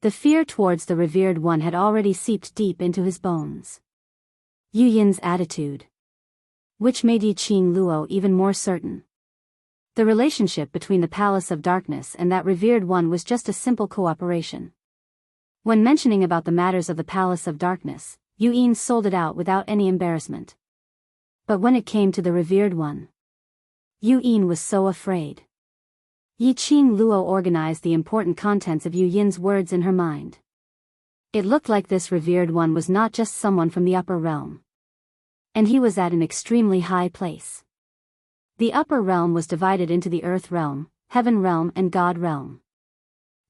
The fear towards the revered one had already seeped deep into his bones. Yu Yin's attitude, which made Yi Qing Luo even more certain. The relationship between the Palace of Darkness and that revered one was just a simple cooperation. When mentioning about the matters of the Palace of Darkness, Yu Yin sold it out without any embarrassment. But when it came to the revered one, Yu Yin was so afraid. Yi Qing Luo organized the important contents of Yu Yin's words in her mind. It looked like this revered one was not just someone from the upper realm. And he was at an extremely high place. The upper realm was divided into the earth realm, heaven realm and God realm.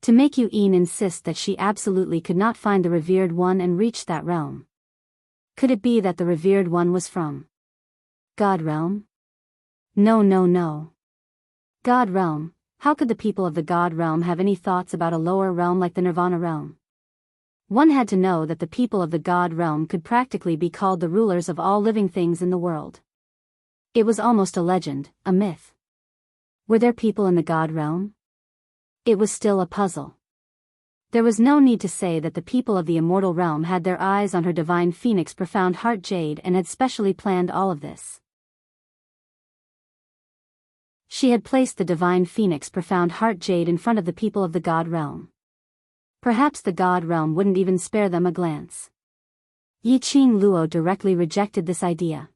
To make Yu Yin insist that she absolutely could not find the revered one and reach that realm. Could it be that the revered one was from God realm? No. God realm. How could the people of the God realm have any thoughts about a lower realm like the Nirvana realm? One had to know that the people of the god realm could practically be called the rulers of all living things in the world. It was almost a legend, a myth. Were there people in the god realm? It was still a puzzle. There was no need to say that the people of the immortal realm had their eyes on her divine phoenix profound heart jade and had specially planned all of this. She had placed the divine phoenix profound heart jade in front of the people of the god realm. Perhaps the god realm wouldn't even spare them a glance. Yi Qing Luo directly rejected this idea.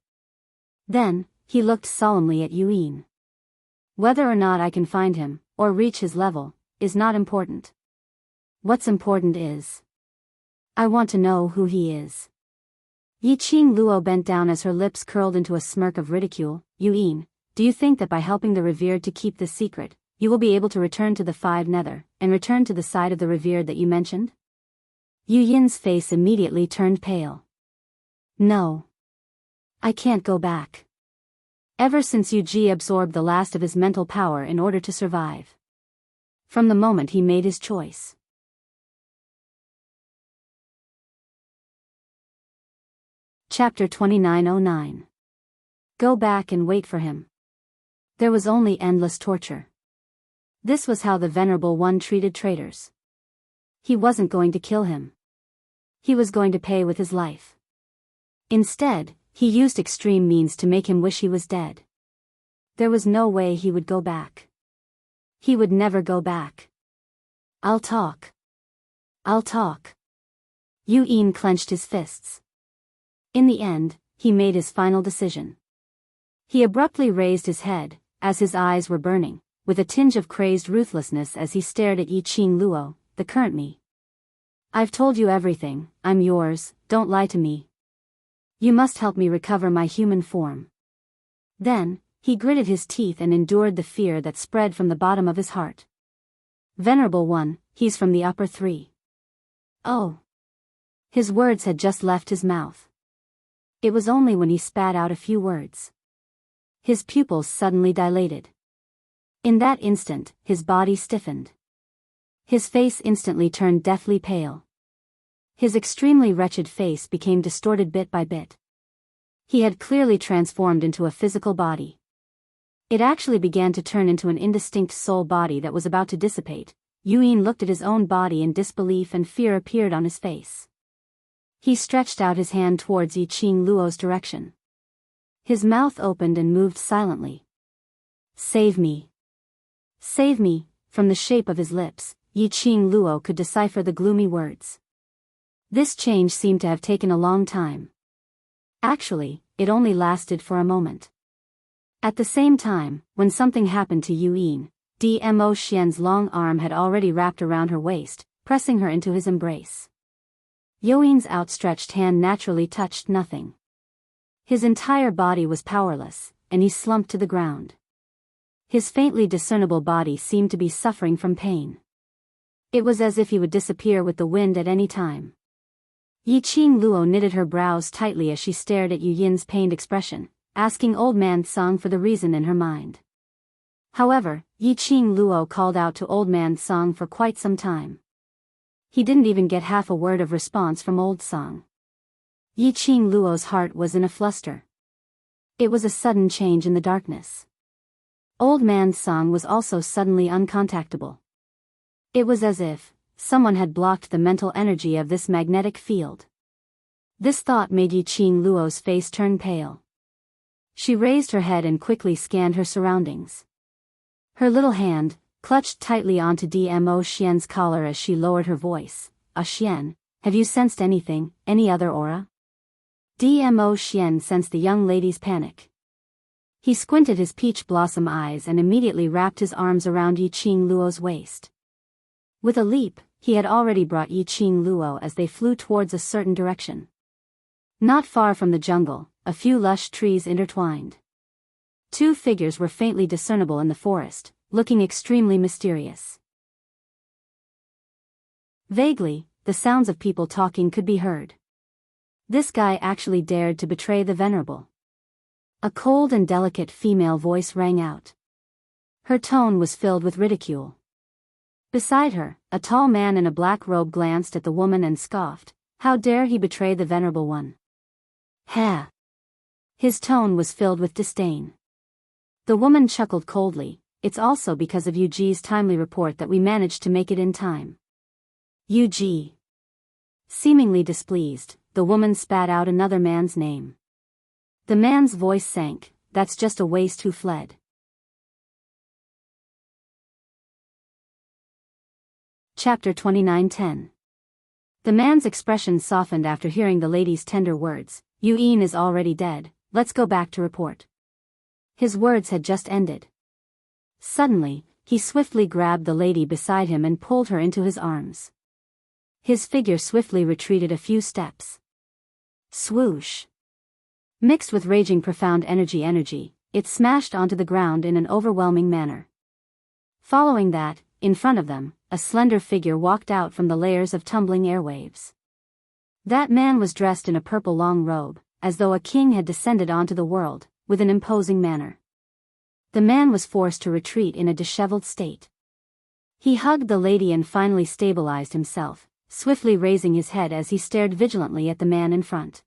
Then, he looked solemnly at Yuan. Whether or not I can find him, or reach his level, is not important. What's important is, I want to know who he is. Yi Qing Luo bent down as her lips curled into a smirk of ridicule. Yuan, do you think that by helping the revered to keep this secret, you will be able to return to the five nether, and return to the side of the revered that you mentioned? Yu Yin's face immediately turned pale. No. I can't go back. Ever since Yu Ji absorbed the last of his mental power in order to survive. From the moment he made his choice. Chapter 2909. Go back and wait for him. There was only endless torture. This was how the Venerable One treated traitors. He wasn't going to kill him. He was going to pay with his life. Instead, he used extreme means to make him wish he was dead. There was no way he would go back. He would never go back. I'll talk. I'll talk. Yuan clenched his fists. In the end, he made his final decision. He abruptly raised his head, as his eyes were burning, with a tinge of crazed ruthlessness as he stared at Yi Qing Luo, the current me. I've told you everything, I'm yours, don't lie to me. You must help me recover my human form. Then, he gritted his teeth and endured the fear that spread from the bottom of his heart. Venerable One, he's from the upper three. Oh. His words had just left his mouth. It was only when he spat out a few words. His pupils suddenly dilated. In that instant, his body stiffened. His face instantly turned deathly pale. His extremely wretched face became distorted bit by bit. He had clearly transformed into a physical body. It actually began to turn into an indistinct soul body that was about to dissipate. Yuan looked at his own body in disbelief and fear appeared on his face. He stretched out his hand towards Yi Qing Luo's direction. His mouth opened and moved silently. Save me. Save me. From the shape of his lips, Yi Qing Luo could decipher the gloomy words. This change seemed to have taken a long time. Actually, it only lasted for a moment. At the same time, when something happened to Yuan, Dmo Xian's long arm had already wrapped around her waist, pressing her into his embrace. Yuan's outstretched hand naturally touched nothing. His entire body was powerless, and he slumped to the ground. His faintly discernible body seemed to be suffering from pain. It was as if he would disappear with the wind at any time. Yi Qing Luo knitted her brows tightly as she stared at Yu Yin's pained expression, asking Old Man Song for the reason in her mind. However, Yi Qing Luo called out to Old Man Song for quite some time. He didn't even get half a word of response from Old Song. Yi Qing Luo's heart was in a fluster. It was a sudden change in the darkness. Old Man Song was also suddenly uncontactable. It was as if someone had blocked the mental energy of this magnetic field. This thought made Yi Qing Luo's face turn pale. She raised her head and quickly scanned her surroundings. Her little hand clutched tightly onto Dmo Xian's collar as she lowered her voice. Xian, have you sensed anything, any other aura? Dmo Xian sensed the young lady's panic. He squinted his peach blossom eyes and immediately wrapped his arms around Yi Qing Luo's waist. With a leap, he had already brought Yi Qing Luo as they flew towards a certain direction. Not far from the jungle, a few lush trees intertwined. Two figures were faintly discernible in the forest, looking extremely mysterious. Vaguely, the sounds of people talking could be heard. This guy actually dared to betray the Venerable. A cold and delicate female voice rang out. Her tone was filled with ridicule. Beside her, a tall man in a black robe glanced at the woman and scoffed. How dare he betray the venerable one? Ha! His tone was filled with disdain. The woman chuckled coldly. It's also because of Yuji's timely report that we managed to make it in time. Yuji. Seemingly displeased, the woman spat out another man's name. The man's voice sank. That's just a waste who fled. Chapter 29:10. The man's expression softened after hearing the lady's tender words. Yuin is already dead, let's go back to report. His words had just ended. Suddenly, he swiftly grabbed the lady beside him and pulled her into his arms. His figure swiftly retreated a few steps. Swoosh! Mixed with raging profound energy, it smashed onto the ground in an overwhelming manner. Following that, in front of them, a slender figure walked out from the layers of tumbling airwaves. That man was dressed in a purple long robe, as though a king had descended onto the world, with an imposing manner. The man was forced to retreat in a disheveled state. He hugged the lady and finally stabilized himself, swiftly raising his head as he stared vigilantly at the man in front.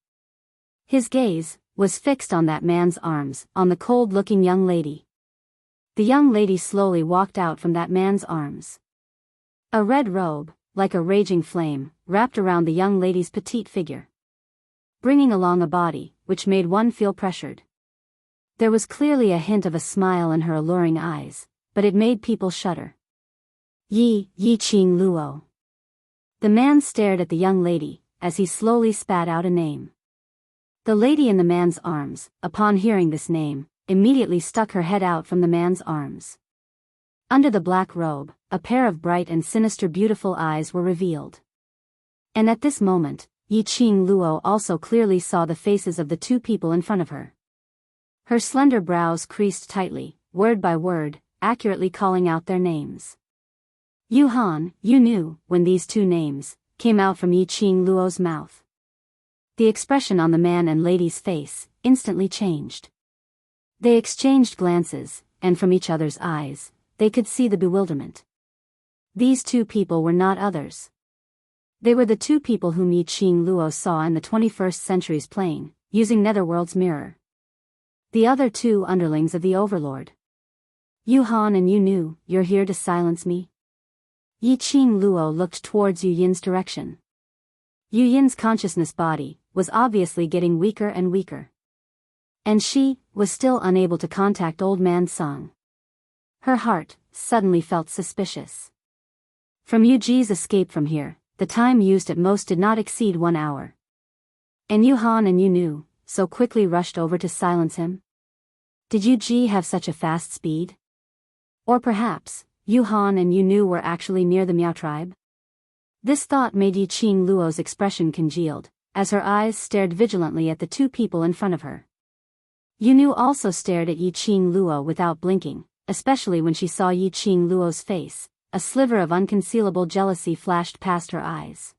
His gaze was fixed on that man's arms, on the cold-looking young lady. The young lady slowly walked out from that man's arms. A red robe, like a raging flame, wrapped around the young lady's petite figure, bringing along a body, which made one feel pressured. There was clearly a hint of a smile in her alluring eyes, but it made people shudder. Yi Qing Luo. The man stared at the young lady, as he slowly spat out a name. The lady in the man's arms, upon hearing this name, immediately stuck her head out from the man's arms. Under the black robe, a pair of bright and sinister beautiful eyes were revealed. And at this moment, Yi Qing Luo also clearly saw the faces of the two people in front of her. Her slender brows creased tightly, word by word, accurately calling out their names. Yuhan, you knew, when these two names came out from Yi Qing Luo's mouth. The expression on the man and lady's face instantly changed. They exchanged glances, and from each other's eyes, they could see the bewilderment. These two people were not others. They were the two people whom Yi Qing Luo saw in the 21st century's plane, using Netherworld's mirror. The other two underlings of the Overlord. Yuhan and Yu Nu, you're here to silence me? Yi Qing Luo looked towards Yu Yin's direction. Yu Yin's consciousness body was obviously getting weaker and weaker. And she was still unable to contact Old Man Song. Her heart suddenly felt suspicious. From Yuji's escape from here, the time used at most did not exceed 1 hour. And Yuhan and Yu Nu so quickly rushed over to silence him? Did Yuji have such a fast speed? Or perhaps, Yuhan and Yu Nu were actually near the Miao tribe? This thought made Yi Qing Luo's expression congealed, as her eyes stared vigilantly at the two people in front of her. Yu Nu also stared at Yi Qing Luo without blinking, especially when she saw Yi Qing Luo's face. A sliver of unconcealable jealousy flashed past her eyes.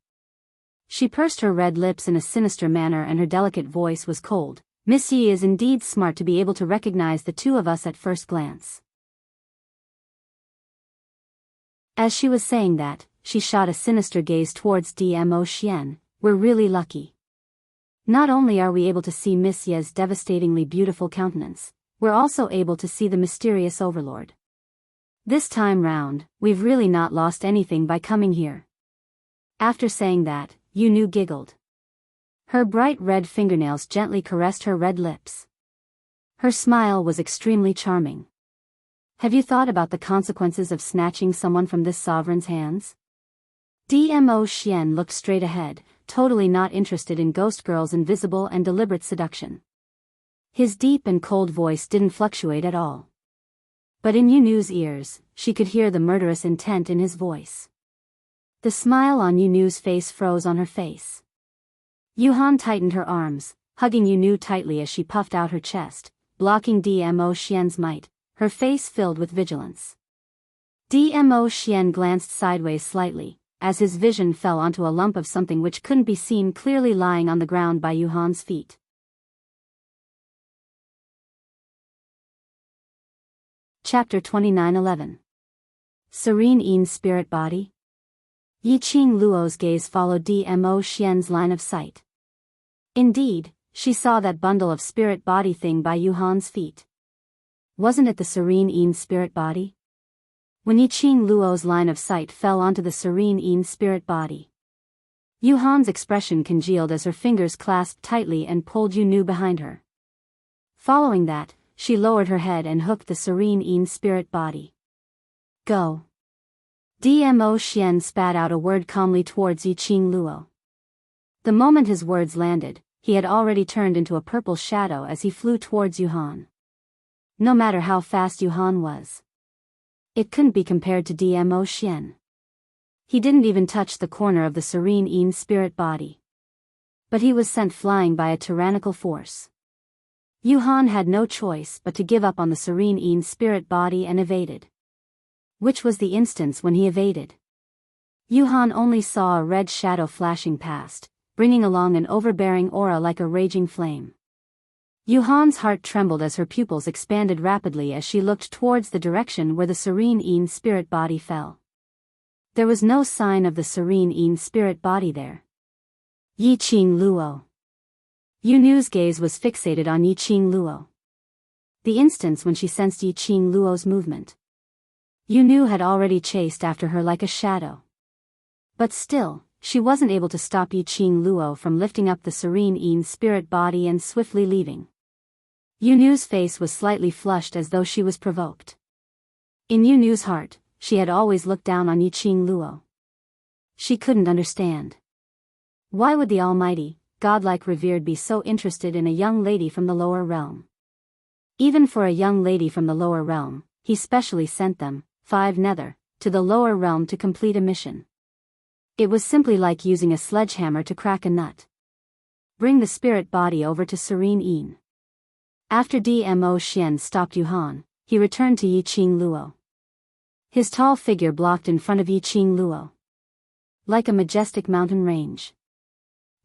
She pursed her red lips in a sinister manner and her delicate voice was cold. Miss Yi is indeed smart to be able to recognize the two of us at first glance. As she was saying that, she shot a sinister gaze towards Dmo Xian. We're really lucky. Not only are we able to see Miss Ye's devastatingly beautiful countenance, we're also able to see the mysterious Overlord. This time round, we've really not lost anything by coming here. After saying that, Yu Nu giggled. Her bright red fingernails gently caressed her red lips. Her smile was extremely charming. Have you thought about the consequences of snatching someone from this sovereign's hands? Dmo Xian looked straight ahead, totally not interested in Ghost Girl's invisible and deliberate seduction. His deep and cold voice didn't fluctuate at all. But in Yu Nu's ears, she could hear the murderous intent in his voice. The smile on Yu Nu's face froze on her face. Yuhan tightened her arms, hugging Yu Nu tightly as she puffed out her chest, blocking Dmo Xian's might, her face filled with vigilance. Dmo Xian glanced sideways slightly, as his vision fell onto a lump of something which couldn't be seen clearly lying on the ground by Yuhan's feet. Chapter 29:11. Serene Yin's spirit body? Yiqing Luo's gaze followed Dmo Xian's line of sight. Indeed, she saw that bundle of spirit body thing by Yuhan's feet. Wasn't it the Serene Yin's spirit body? When Yiqing Luo's line of sight fell onto the Serene Yin's spirit body, Yuhan's expression congealed as her fingers clasped tightly and pulled Yu behind her. Following that, she lowered her head and hooked the Serene Yin's spirit body. Go. Dmo Xian spat out a word calmly towards Yiqing Luo. The moment his words landed, he had already turned into a purple shadow as he flew towards Yuhan. No matter how fast Yuhan was, it couldn't be compared to Dmo Xian. He didn't even touch the corner of the Serene Yin's spirit body. But he was sent flying by a tyrannical force. Yuhan had no choice but to give up on the Serene Yin's spirit body and evaded. Which was the instance when he evaded. Yuhan only saw a red shadow flashing past, bringing along an overbearing aura like a raging flame. Yuhan's heart trembled as her pupils expanded rapidly as she looked towards the direction where the Serene Yin's spirit body fell. There was no sign of the Serene Yin's spirit body there. Yiqing Luo. Yunu's gaze was fixated on Yiqing Luo. The instance when she sensed Yiqing Luo's movement. Yunu had already chased after her like a shadow. But still, she wasn't able to stop Yiqing Luo from lifting up the Serene Yin's spirit body and swiftly leaving. Yunu's face was slightly flushed as though she was provoked. In Yunu's heart, she had always looked down on Yiqing Luo. She couldn't understand. Why would the almighty, godlike revered be so interested in a young lady from the lower realm? Even for a young lady from the lower realm, he specially sent them, 5 nether, to the lower realm to complete a mission. It was simply like using a sledgehammer to crack a nut. Bring the spirit body over to Serene Yin. After Dmo Xian stopped Yuhan, he returned to Yiqing Luo. His tall figure blocked in front of Yiqing Luo. Like a majestic mountain range.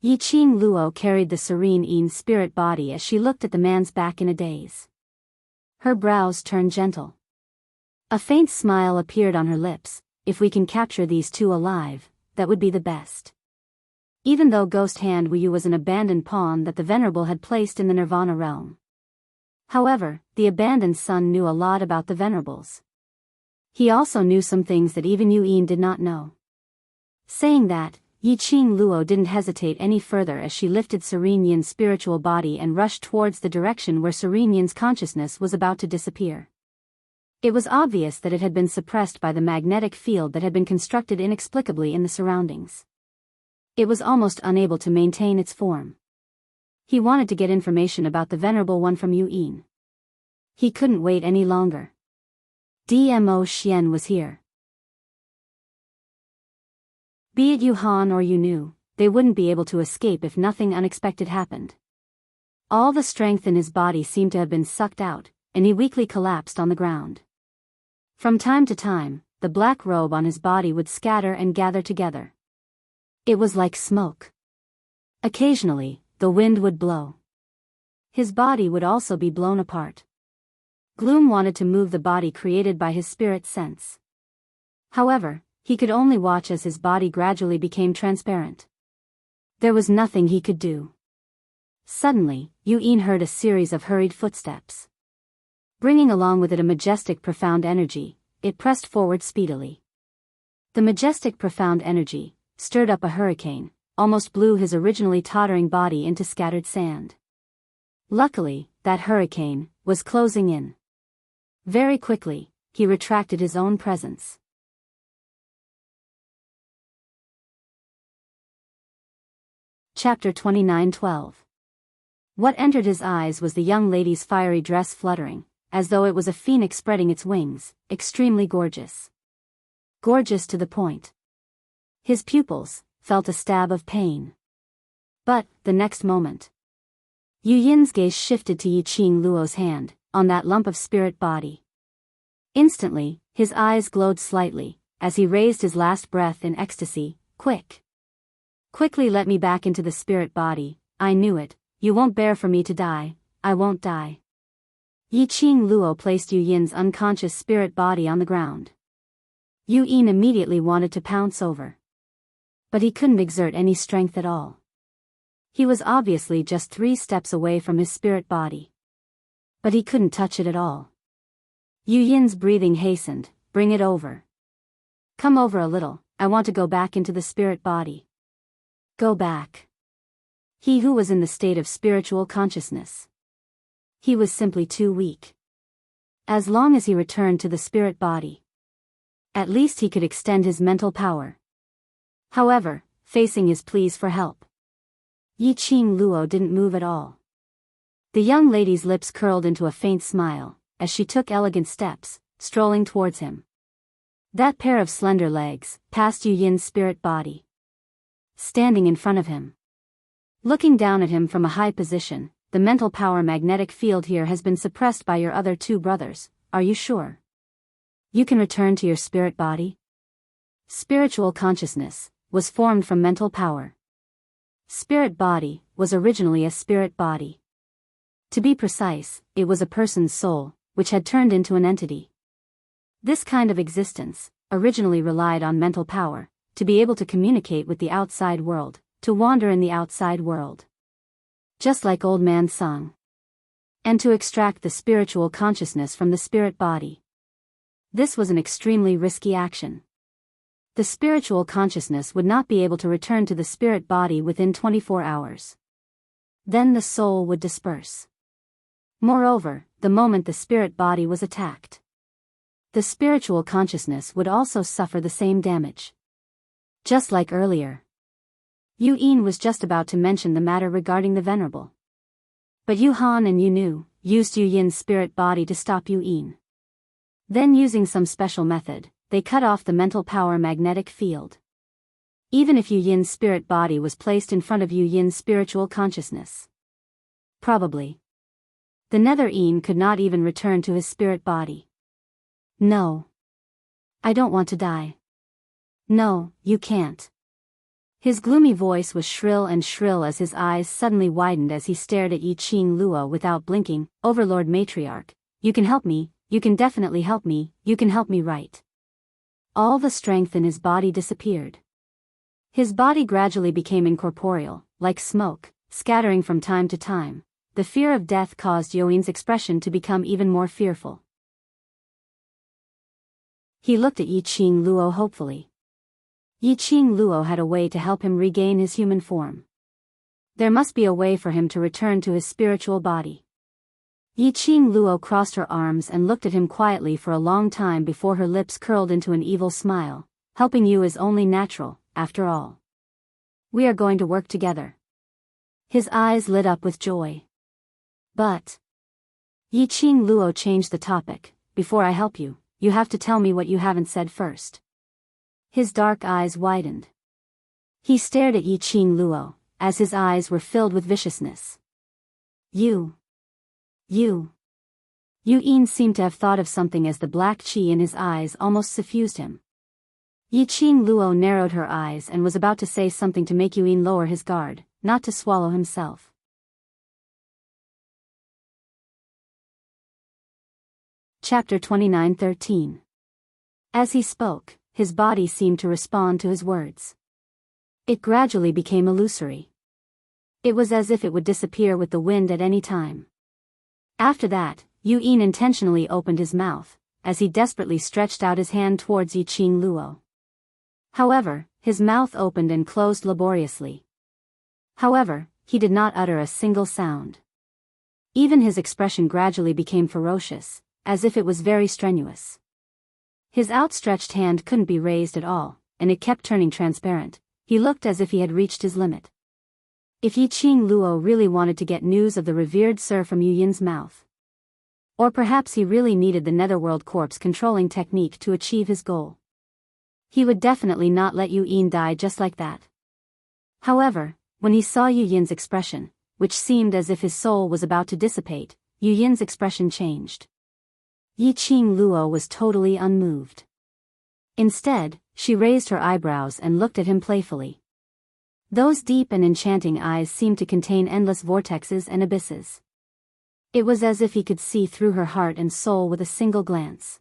Yiqing Luo carried the Serene Yin's spirit body as she looked at the man's back in a daze. Her brows turned gentle. A faint smile appeared on her lips. If we can capture these two alive, that would be the best. Even though Ghost Hand Wuyu was an abandoned pawn that the Venerable had placed in the Nirvana realm. However, the abandoned son knew a lot about the Venerables. He also knew some things that even Yu Yin did not know. Saying that, Yiqing Luo didn't hesitate any further as she lifted Serene Yin's spiritual body and rushed towards the direction where Serene Yin's consciousness was about to disappear. It was obvious that it had been suppressed by the magnetic field that had been constructed inexplicably in the surroundings. It was almost unable to maintain its form. He wanted to get information about the Venerable One from Yu Yin. He couldn't wait any longer. Dmo Xian was here. Be it Yuhan or Yunu, they wouldn't be able to escape if nothing unexpected happened. All the strength in his body seemed to have been sucked out, and he weakly collapsed on the ground. From time to time, the black robe on his body would scatter and gather together. It was like smoke. Occasionally, the wind would blow. His body would also be blown apart. Gloom wanted to move the body created by his spirit sense. However, he could only watch as his body gradually became transparent. There was nothing he could do. Suddenly, Yu Yin heard a series of hurried footsteps. Bringing along with it a majestic profound energy, it pressed forward speedily. The majestic profound energy stirred up a hurricane, almost blew his originally tottering body into scattered sand. Luckily, that hurricane was closing in. Very quickly, he retracted his own presence. Chapter 29:12. What entered his eyes was the young lady's fiery dress fluttering, as though it was a phoenix spreading its wings, extremely gorgeous. Gorgeous to the point. His pupils felt a stab of pain. But, the next moment, Yu Yin's gaze shifted to Yiqing Luo's hand, on that lump of spirit body. Instantly, his eyes glowed slightly, as he raised his last breath in ecstasy. Quick! Quickly let me back into the spirit body, I knew it, you won't bear for me to die, I won't die. Yiqing Luo placed Yu Yin's unconscious spirit body on the ground. Yu Yin immediately wanted to pounce over. But he couldn't exert any strength at all. He was obviously just 3 steps away from his spirit body. But he couldn't touch it at all. Yu Yin's breathing hastened. Bring it over. Come over a little, I want to go back into the spirit body. Go back. He who was in the state of spiritual consciousness. He was simply too weak. As long as he returned to the spirit body, at least he could extend his mental power. However, facing his pleas for help, Yi Qing Luo didn't move at all. The young lady's lips curled into a faint smile, as she took elegant steps, strolling towards him. That pair of slender legs, past Yu Yin's spirit body. Standing in front of him. Looking down at him from a high position, the mental power magnetic field here has been suppressed by your other 2 brothers, are you sure? You can return to your spirit body? Spiritual consciousness was formed from mental power. Spirit body was originally a spirit body. To be precise, it was a person's soul, which had turned into an entity. This kind of existence originally relied on mental power, to be able to communicate with the outside world, to wander in the outside world. Just like Old Man Song. And to extract the spiritual consciousness from the spirit body. This was an extremely risky action. The spiritual consciousness would not be able to return to the spirit body within 24 hours. Then the soul would disperse. Moreover, the moment the spirit body was attacked, the spiritual consciousness would also suffer the same damage. Just like earlier. Yu Yin was just about to mention the matter regarding the Venerable. But Yu Han and Yu Nu used Yu Yin's spirit body to stop Yu Yin. Then using some special method, they cut off the mental power magnetic field. Even if Yu Yin's spirit body was placed in front of Yu Yin's spiritual consciousness. Probably. The Nether Yin could not even return to his spirit body. No. I don't want to die. No, you can't. His gloomy voice was shrill as his eyes suddenly widened as he stared at Yi Qing Luo without blinking. Overlord Matriarch, you can help me, you can definitely help me, you can help me right. All the strength in his body disappeared. His body gradually became incorporeal, like smoke, scattering from time to time. The fear of death caused Yu Yin's expression to become even more fearful. He looked at Yi Qing Luo hopefully. Yi Qing Luo had a way to help him regain his human form. There must be a way for him to return to his spiritual body. Yi Qing Luo crossed her arms and looked at him quietly for a long time before her lips curled into an evil smile. Helping you is only natural, after all. We are going to work together. His eyes lit up with joy. But Yi Qing Luo changed the topic. Before I help you, you have to tell me what you haven't said first. His dark eyes widened. He stared at Yi Qing Luo, as his eyes were filled with viciousness. Yu Yin seemed to have thought of something as the black qi in his eyes almost suffused him. Yi Qing Luo narrowed her eyes and was about to say something to make Yu Yin lower his guard, not to swallow himself. Chapter 29:13. As he spoke, his body seemed to respond to his words. It gradually became illusory. It was as if it would disappear with the wind at any time. After that, Yu Yin intentionally opened his mouth, as he desperately stretched out his hand towards Yi Qing Luo. However, his mouth opened and closed laboriously. However, he did not utter a single sound. Even his expression gradually became ferocious, as if it was very strenuous. His outstretched hand couldn't be raised at all, and it kept turning transparent. He looked as if he had reached his limit. If Yi Qing Luo really wanted to get news of the revered Sir from Yu Yin's mouth. Or perhaps he really needed the Netherworld Corpse controlling technique to achieve his goal. He would definitely not let Yu Yin die just like that. However, when he saw Yu Yin's expression, which seemed as if his soul was about to dissipate, Yu Yin's expression changed. Yi Qing Luo was totally unmoved. Instead, she raised her eyebrows and looked at him playfully. Those deep and enchanting eyes seemed to contain endless vortexes and abysses. It was as if he could see through her heart and soul with a single glance.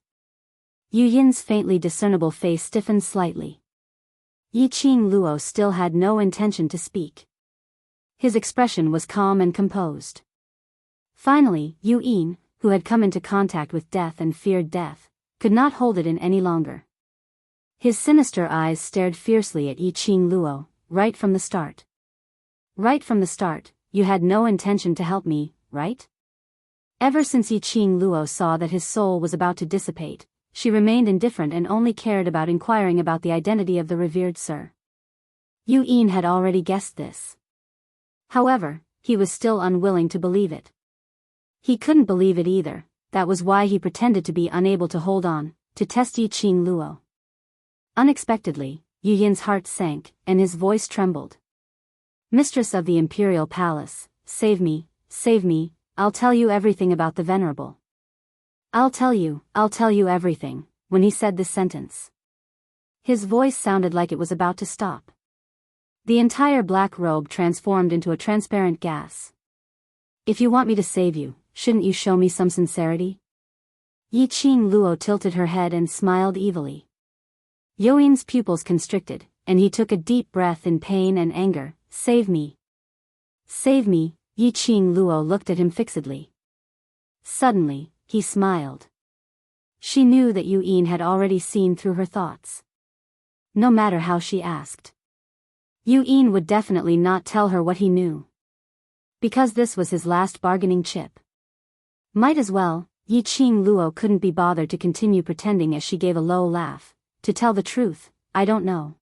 Yu Yin's faintly discernible face stiffened slightly. Yi Qing Luo still had no intention to speak. His expression was calm and composed. Finally, Yu Yin, who had come into contact with death and feared death, could not hold it in any longer. His sinister eyes stared fiercely at Yi Qing Luo, right from the start. Right from the start, you had no intention to help me, right? Ever since Yi Qing Luo saw that his soul was about to dissipate, she remained indifferent and only cared about inquiring about the identity of the revered Sir. Yu Yin had already guessed this. However, he was still unwilling to believe it. He couldn't believe it either. That was why he pretended to be unable to hold on, to test Yi Qing Luo. Unexpectedly, Yu Yin's heart sank, and his voice trembled. Mistress of the Imperial Palace, save me, I'll tell you everything about the Venerable. I'll tell you everything. When he said this sentence, his voice sounded like it was about to stop. The entire black robe transformed into a transparent gas. If you want me to save you, shouldn't you show me some sincerity? Yi Qing Luo tilted her head and smiled evilly. Yu Yin's pupils constricted, and he took a deep breath in pain and anger. Save me. Save me, Yi Qing Luo looked at him fixedly. Suddenly, he smiled. She knew that Yu Yin had already seen through her thoughts. No matter how she asked, Yu Yin would definitely not tell her what he knew. Because this was his last bargaining chip. Might as well. Yi Qing Luo couldn't be bothered to continue pretending as she gave a low laugh. To tell the truth, I don't know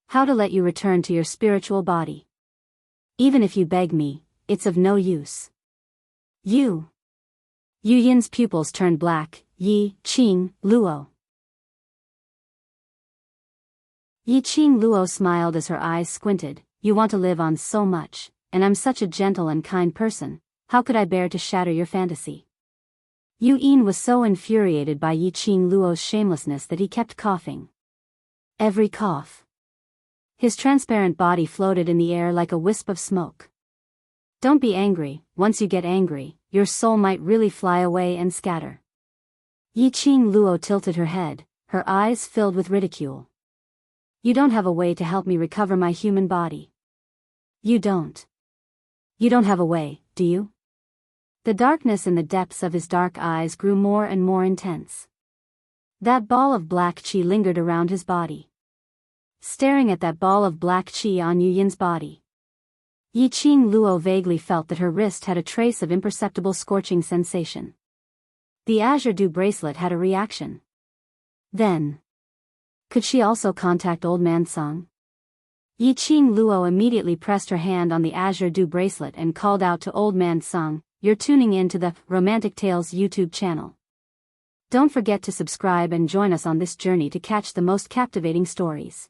how to let you return to your spiritual body. Even if you beg me, it's of no use. Yu Yin's pupils turned black. Yi Qing Luo. Yi Qing Luo smiled as her eyes squinted. You want to live on so much, and I'm such a gentle and kind person, how could I bear to shatter your fantasy? Yu Yin was so infuriated by Yi Qing Luo's shamelessness that he kept coughing. Every cough, his transparent body floated in the air like a wisp of smoke. Don't be angry. Once you get angry, your soul might really fly away and scatter. Yi Qing Luo tilted her head, her eyes filled with ridicule. You don't have a way to help me recover my human body. You don't. You don't have a way, do you? The darkness in the depths of his dark eyes grew more and more intense. That ball of black qi lingered around his body. Staring at that ball of black qi on Yu Yin's body, Yi Qing Luo vaguely felt that her wrist had a trace of imperceptible scorching sensation. The azure dew bracelet had a reaction. Then, could she also contact Old Man Song? Yi Qing Luo immediately pressed her hand on the azure dew bracelet and called out to Old Man Song, "You're tuning in to the Romantic Tales YouTube channel. Don't forget to subscribe and join us on this journey to catch the most captivating stories."